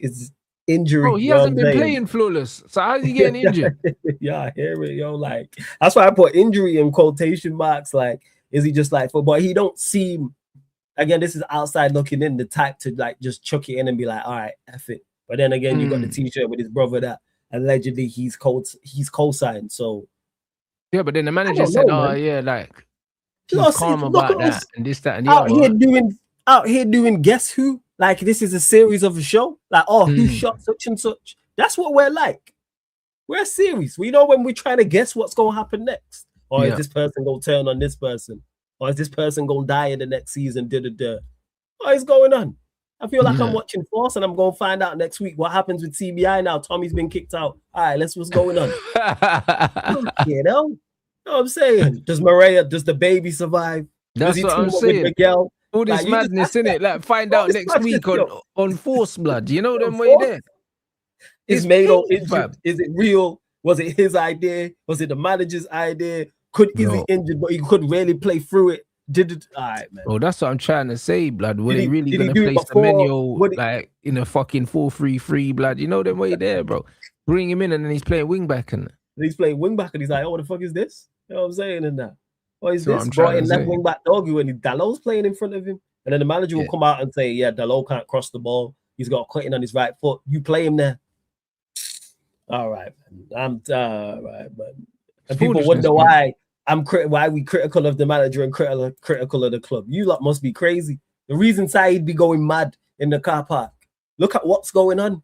injury. Bro, he hasn't been playing flawless. So how's he getting injured? Yeah, I hear it, yo. Like, that's why I put injury in quotation marks. Like, is he just like, but he don't seem, again, this is outside looking in, the type to like just chuck it in and be like, all right, F it. But then again, you got the t-shirt with his brother that allegedly he's co-signed. So yeah, but then the manager said, man. "Oh yeah, like he's calm about that and this, that, and the other." Out here doing guess who? Like this is a series of a show. Like, oh, who shot such and such? That's what we're like. We're a series. We know when we're trying to guess what's gonna happen next. Or is this person gonna turn on this person? Or is this person gonna die in the next season? What is going on? I feel like I'm watching Force and I'm gonna find out next week what happens with CBI now. Tommy's been kicked out. All right, let's what's going on. You know what I'm saying? Does the baby survive? That's what I'm saying. Miguel? All this madness in it. Like find out next week on Force Blood. You know them way there. Is Mado injured? Is it real? Was it his idea? Was it the manager's idea? Is he injured, but he couldn't really play through it? All right, man. Oh, that's what I'm trying to say, blood. Were they really gonna play Semeno like in a fucking 4-3-3, blood? You know them way there, bro. Bring him in and then he's playing wing back and he's playing wing back and he's like, oh, what the fuck is this? You know what I'm saying? And that. What is this? Brought in left wing back doggy and Dalot's playing in front of him. And then the manager will come out and say, yeah, Dalot can't cross the ball. He's got a cutting on his right foot. You play him there. All right, man. All right, man. And people wonder why we critical of the manager and critical of the club. You lot must be crazy. The reason Saeed be going mad in the car park. Look at what's going on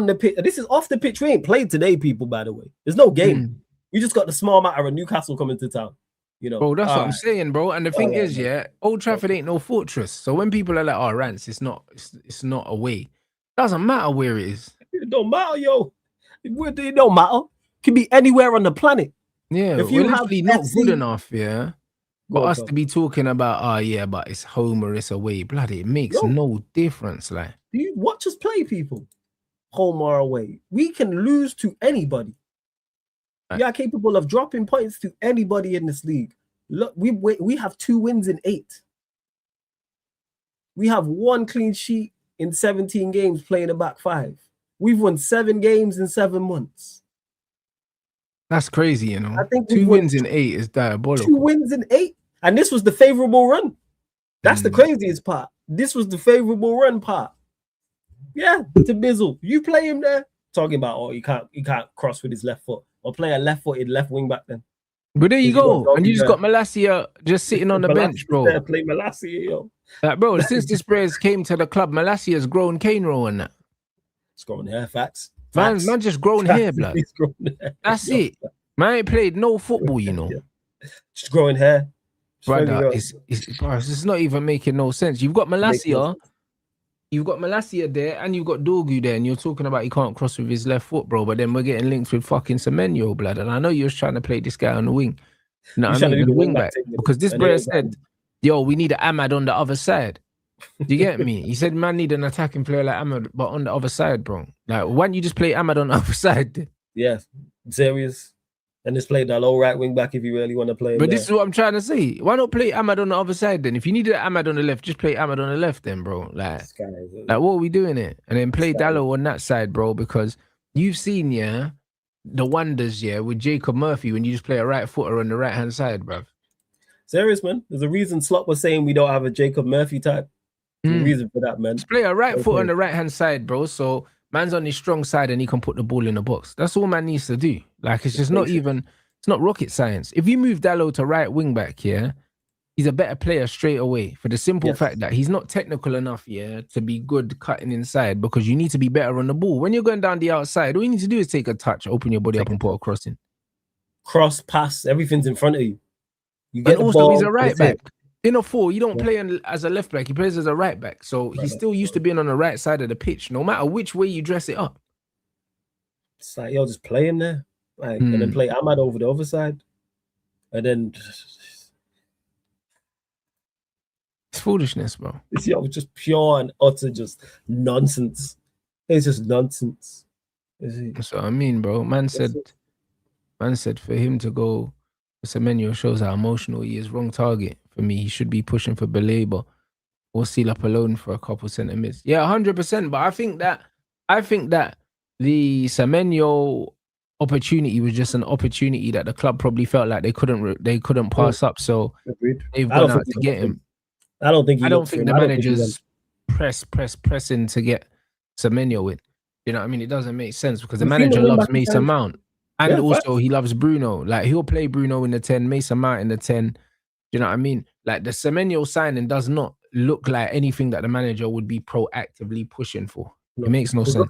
the pitch. This is off the pitch. We ain't played today, people, by the way. There's no game. We just got the small matter of Newcastle coming to town. You know, bro, that's what I'm saying, bro. And the thing is, Old Trafford ain't no fortress. So when people are like, oh, Rants, it's not away. Doesn't matter where it is. It don't matter, yo. It don't matter. It can be anywhere on the planet. Yeah, if you're literally not good enough, for us to be talking about, but it's home or it's away, bloody, it makes no difference. Like, do you watch us play, people? Home or away, we can lose to anybody. We are capable of dropping points to anybody in this league. Look, we have 2 wins in 8. We have 1 clean sheet in 17 games playing a back 5. We've won 7 games in 7 months. That's crazy, you know. I think 2 wins in 8 is diabolical. 2 wins in 8, and this was the favorable run. That's the craziest part. This was the favorable run part. Yeah, to Bizzle, you play him there. Talking about, he can't cross with his left foot, or play a left-footed left wing back then. But there you go, and you just got Malacia just sitting on the bench, bro. Play Malacia, yo. Like, bro, since this Bears came to the club, Malacia's grown cane row and that. It's grown hair, facts. Man just grown hair, blood. That's it. Man ain't played no football, you know. Just growing hair. Brother, it's not even making no sense. You've got Malacia. You've got Malacia there and you've got Dorgu there, and you're talking about he can't cross with his left foot, bro. But then we're getting linked with fucking Semenyo, blood. And I know you're trying to play this guy on the wing. No, I mean the wing back. Because this brother said, yo, we need an Ahmad on the other side. Do you get me? He said, man, need an attacking player like Ahmad, but on the other side, bro. Like, why don't you just play Ahmad on the other side? Yeah, serious. And just play that low right wing back if you really want to play him. But this is what I'm trying to say. Why not play Ahmad on the other side then? If you needed Ahmad on the left, just play Ahmad on the left then, bro. Like what are we doing it? And then play Dallo on that side, bro, because you've seen, the wonders, with Jacob Murphy when you just play a right footer on the right-hand side, bro. Serious, man. There's a reason Slot was saying we don't have a Jacob Murphy type. There's a reason for that, man. Just play a right foot on the right-hand side, bro, so man's on his strong side and he can put the ball in the box. That's all man needs to do. Like, it's just it's not rocket science. If you move Dallo to right wing back, he's a better player straight away for the simple fact that he's not technical enough, to be good cutting inside, because you need to be better on the ball. When you're going down the outside, all you need to do is take a touch, open your body up and put a cross in. Cross, pass, everything's in front of you. You get and the also, ball, he's a right back. In a 4, you don't play as a left back. He plays as a right back. So he's still used to being on the right side of the pitch, no matter which way you dress it up. It's like, just play him there. Like, and then play Ahmad over the other side. And then it's foolishness, bro. It's just pure and utter just nonsense. It's just nonsense. That's what I mean, bro. Man said for him to go Semeno shows how emotional he is. Wrong target for me. He should be pushing for Belay, but we'll seal up alone for a couple centimeters. Yeah, 100%. But I think that I think that the Semenyo opportunity was just an opportunity that the club probably felt like they couldn't pass up. So Agreed. they've I don't gone think out he to get looked for him. I don't think he I don't looked for think him. the I don't think he went. managers pressing to get Semenyo in. You know what I mean? It doesn't make sense because the We've seen the manager wing loves back he Mason signed. Mount. And Yeah, also facts. he loves Bruno. Like he'll play Bruno in the 10, Mason Mount in the 10. You know what I mean? Like the Semenyo signing does not look like anything that the manager would be proactively pushing for. No. It makes no sense.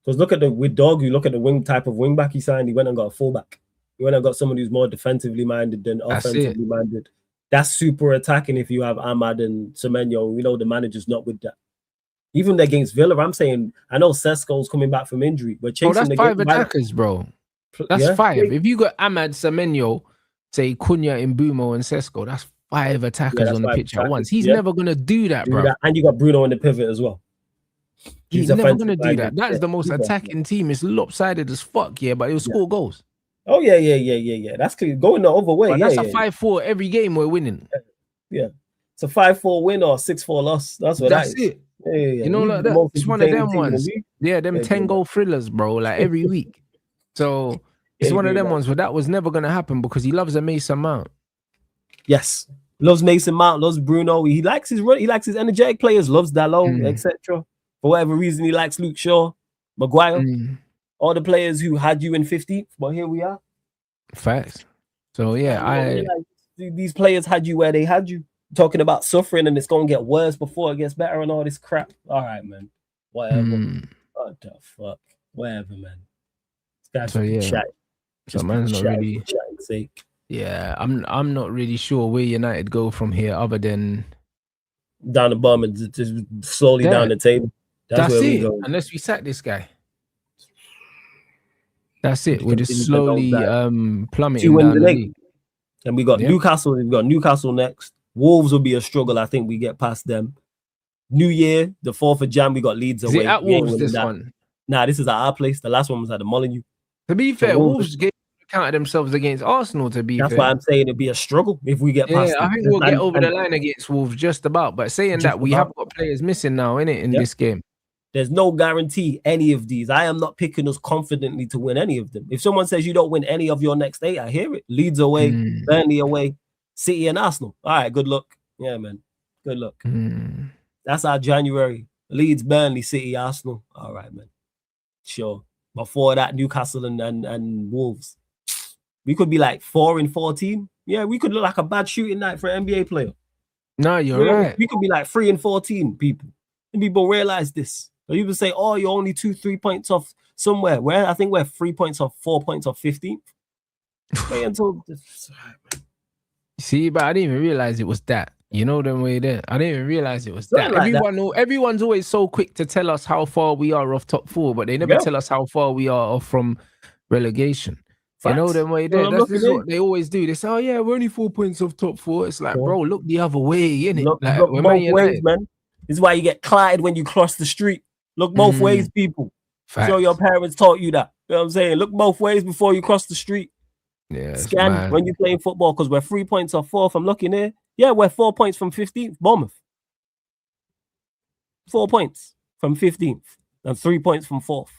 Because look at with Dog, you look at the wing type of wing back he signed, he went and got a fullback. He went and got someone who's more defensively minded than That's it. offensively minded. That's super attacking if you have Ahmad and Semenyo. We know the manager's not with that. Even against Villa, I'm saying, I know Sesko's coming back from injury. We're chasing that's the 5 game. attackers, bro. That's 5. If you got Ahmad, Semenyo, say Cunha, Mbumo, and Sesko, that's 5 attackers on the pitch at once. He's never gonna do that, bro. And you got Bruno in the pivot as well. He's never gonna do that. That is the most attacking team. It's lopsided as fuck, but it'll score goals. Oh yeah. That's clear. Going the other way. But that's a 5-4 every game we're winning. Yeah. It's a 5-4 win or a 6-4 loss. That's what that is. It. Yeah. You know, like that. It's one of them ones. Yeah, them 10-goal thrillers, bro. Like every week. So it's one of them ones where that was never gonna happen because he loves a Mason Mount. Yes, loves Mason Mount, loves Bruno. He likes his energetic players. Loves Dalot, etc. For whatever reason, he likes Luke Shaw, Maguire, all the players who had you in 15th. But here we are. Facts. So yeah, these players had you where they had you. Talking about suffering and it's gonna get worse before it gets better and all this crap. All right, man. Whatever. What the fuck? Whatever, man. So yeah. So man's not really. Yeah, I'm not really sure where United go from here, other than down the bottom and just slowly down the table. That's where we go. Unless we sack this guy. That's it. We're just slowly plummeting down the league. And we got Newcastle. We've got Newcastle next. Wolves will be a struggle. I think we get past them. New Year, the 4th of Jan, we got Leeds away. Is it at Wolves this one? Nah, this is at our place. The last one was at the Molineux. To be fair, Wolves counted themselves against Arsenal. That's why I'm saying it'd be a struggle if we get past. I think we'll get over the line against Wolves just about. But saying that, we have got players missing now, innit, in this game. There's no guarantee any of these. I am not picking us confidently to win any of them. If someone says you don't win any of your next 8, I hear it. Leeds away, Burnley away, City and Arsenal. All right, good luck. Yeah, man. Good luck. That's our January. Leeds, Burnley, City, Arsenal. All right, man. Sure. Before that, Newcastle and Wolves. We could be like 4-14. Yeah, we could look like a bad shooting night for an NBA player. No, you're right. We could be like 3-14, people. And people realize this. People say, oh, you're only 2-3 points off somewhere. Where I think we're 3 points off, 4 points off 15th. See, but I didn't even realize it was that. You know them way there. I didn't even realize it was that. Everyone's always so quick to tell us how far we are off top 4, but they never tell us how far we are off from relegation. Facts. You know them way there. This is what they always do. They say, oh yeah, we're only 4 points off top 4. It's like, bro, look the other way, innit? Look both ways, man. This is why you get clotted when you cross the street. Look both ways, people. Facts. Sure your parents taught you that. You know what I'm saying? Look both ways before you cross the street. Yeah. Scan when you're playing football because we're 3 points off 4th. I'm looking here. Yeah, we're 4 points from 15th. Bournemouth. 4 points from 15th and 3 points from 4th.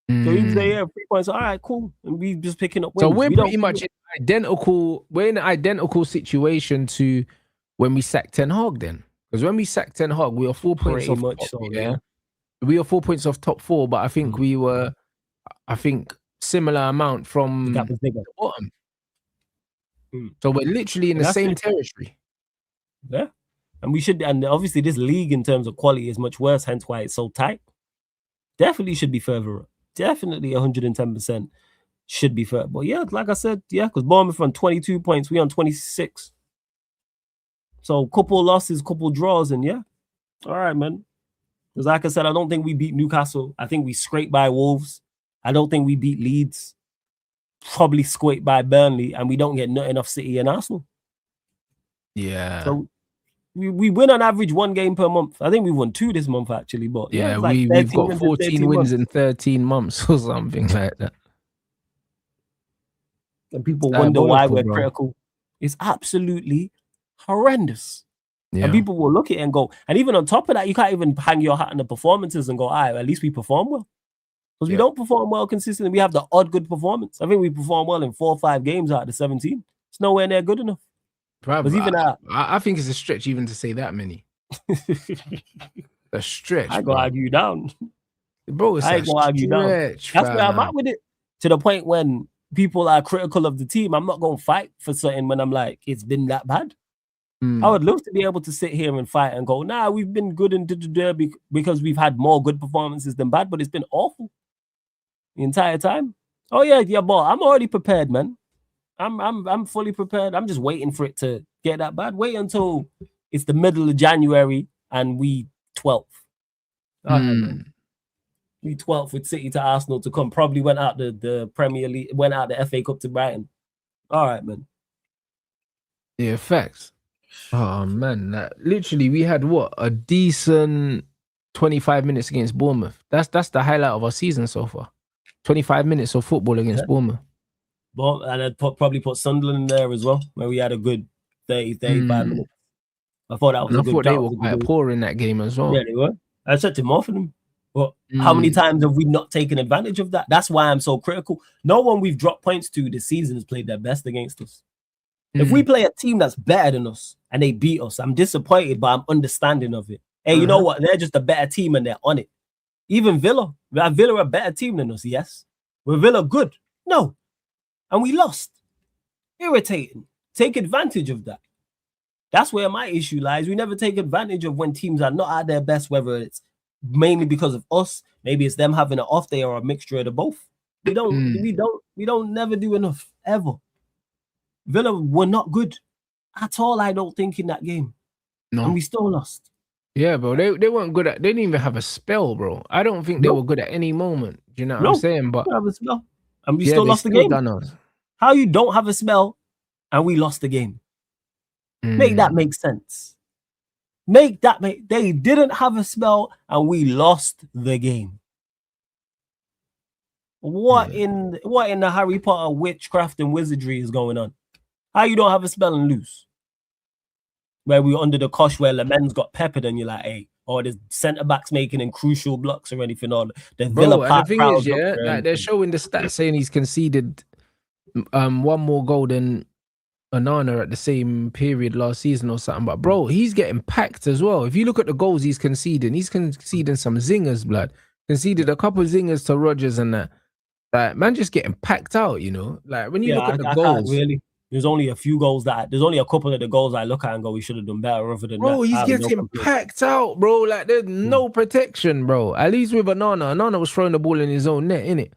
So you say, 3 points. All right, cool. And we just picking up wins. So we're pretty much identical. We're in an identical situation to when we sacked Ten Hag then. Because when we sacked Ten Hag, we were 4 points off top, we were 4 points off top 4, but I think we were, similar amount from the bottom. So we're literally in the same territory. Yeah. And we should, and obviously this league in terms of quality is much worse, hence why it's so tight. Definitely should be further up. Definitely 110% should be further. But yeah, like I said, because Bournemouth on 22 points, we on 26. So couple losses, couple draws, and all right, man. Because like I said, I don't think we beat Newcastle. I think we scraped by Wolves. I don't think we beat Leeds. Probably scraped by Burnley, and we don't get nothing off City and Arsenal. Yeah. So we win on average 1 game per month. I think we won 2 this month actually, but we've got 14 wins in 13 months or something like that. And people wonder why we're critical. It's absolutely horrendous. Yeah. And people will look at it and go, and even on top of that, you can't even hang your hat on the performances and go, all right, at least we perform well. Because we don't perform well consistently. We have the odd good performance. I think we perform well in 4 or 5 games out of the 17. It's nowhere near good enough. Bruv, even I think it's a stretch even to say that many. A stretch. I go argue you down. Bro, it's I go argue you down. That's where I'm at with it. To the point when people are critical of the team, I'm not going to fight for something when I'm like, it's been that bad. I would love to be able to sit here and fight and go, nah, we've been good and because we've had more good performances than bad, but it's been awful the entire time. Oh yeah, boy, I'm already prepared, man. I'm fully prepared. I'm just waiting for it to get that bad. Wait until it's the middle of January and we 12th. Man. We 12th with City to Arsenal to come. Probably went out the Premier League, went out the FA Cup to Brighton. All right, man. Yeah, facts. Oh man, literally we had what a decent 25 minutes against Bournemouth. That's the highlight of our season so far. 25 minutes of football against Bournemouth. And I'd probably put Sunderland in there as well, where we had a good 35 minutes. I thought that was a good. I thought they were quite poor in that game as well. Yeah, they were. I said to more for them. But how many times have we not taken advantage of that? That's why I'm so critical. No one we've dropped points to this season has played their best against us. If we play a team that's better than us and they beat us, I'm disappointed, but I'm understanding of it. Hey, you know what? They're just a better team and they're on it. Even Villa. Villa are a better team than us, yes. Were Villa good? No. And we lost. Irritating. Take advantage of that. That's where my issue lies. We never take advantage of when teams are not at their best, whether it's mainly because of us, maybe it's them having an off day or a mixture of the both. We don't never do enough, ever. Villa were not good at all, I don't think, in that game. No. And we still lost. Yeah, bro. They weren't good at, they didn't even have a spell, bro. I don't think they were good at any moment. Do you know what I'm saying? But have a spell. And we still lost the game. How you don't have a spell and we lost the game? Make that make sense. They didn't have a spell and we lost the game. What in the Harry Potter witchcraft and wizardry is going on? How you don't have a spell and lose? Where we were under the cosh where Lemen's got peppered and you're like, hey, or the centre backs making in crucial blocks or anything, or the Villa Park. And the thing is, yeah, like they're showing the stats saying he's conceded one more goal than Onana at the same period last season or something. But bro, he's getting packed as well. If you look at the goals he's conceding some zingers, blood. Conceded a couple of zingers to Rodgers and that. Like, man, just getting packed out, you know. Like when you look at the goals, really. There's only a few goals there's only a couple of the goals I look at and go, we should have done better. Other than bro, he's getting packed out, bro. Like there's no protection, bro. At least with Onana was throwing the ball in his own net, innit?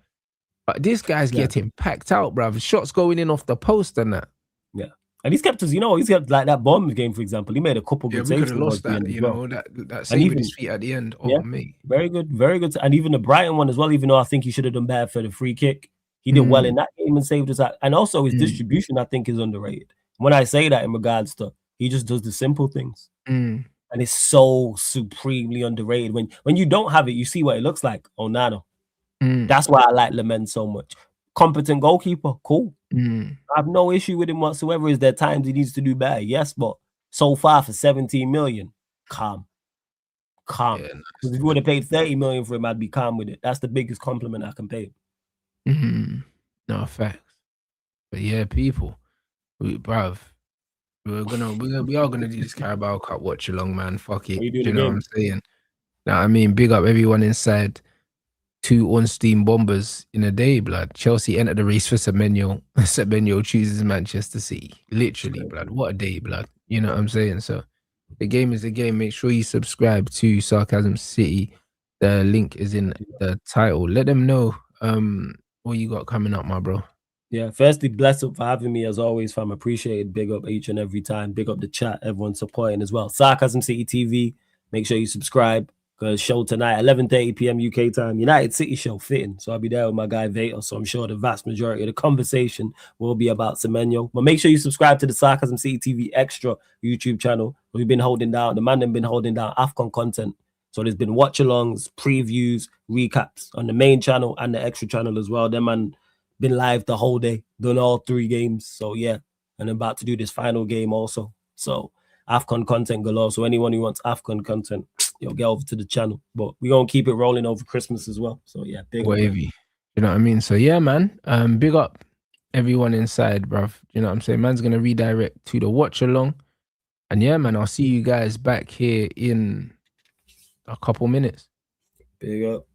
But this guy's getting packed out, bro. Shots going in off the post and that. Yeah, and he's kept us. He's kept like that Bournemouth game, for example. He made a couple good saves. We could have lost that, that save with his feet at the end. Oh, mate, very good, very good. And even the Brighton one as well. Even though I think he should have done better for the free kick. He did well in that game and saved us out. And also his distribution, I think, is underrated. When I say that in regards to, he just does the simple things. And it's so supremely underrated. When you don't have it, you see what it looks like. Onana. That's why I like Lement so much. Competent goalkeeper, cool. I have no issue with him whatsoever. Is there times he needs to do better? Yes, but so far for 17 million, calm. Yeah, nice. If you would have paid 30 million for him, I'd be calm with it. That's the biggest compliment I can pay him. No facts, but yeah, people, we are gonna do this Carabao Cup watch along, man. Fuck it, do you know what I'm saying? Now, I mean, big up everyone inside. 2 ORNSTEIN bombers in a day, blood. Chelsea entered the race for Semenyo. Semeno chooses Manchester City. Literally, blood. What a day, blood. You know what I'm saying? So the game is the game. Make sure you subscribe to Sarcasm City. The link is in the title. Let them know what you got coming up, my bro. Yeah, firstly, bless up for having me as always, fam. Appreciated. Big up each and every time. Big up the chat, everyone supporting as well. Sarcasm City TV. Make sure you subscribe. Because show tonight, 11:30 p.m. UK time. United City show fitting. So I'll be there with my guy Vader. So I'm sure the vast majority of the conversation will be about Semenyo. But make sure you subscribe to the Sarcasm City TV Extra YouTube channel. We've been holding down, the man have been holding down AFCON content. So there's been watch-alongs, previews, recaps on the main channel and the extra channel as well. Them man been live the whole day, done all 3 games. So yeah, and I'm about to do this final game also. So AFCON content galore. So anyone who wants AFCON content, get over to the channel. But we're gonna keep it rolling over Christmas as well. So yeah, big wavy. You know what I mean? So yeah, man. Big up everyone inside, bruv. You know what I'm saying? Man's gonna redirect to the watch along. And yeah, man, I'll see you guys back here in a couple minutes. Big up.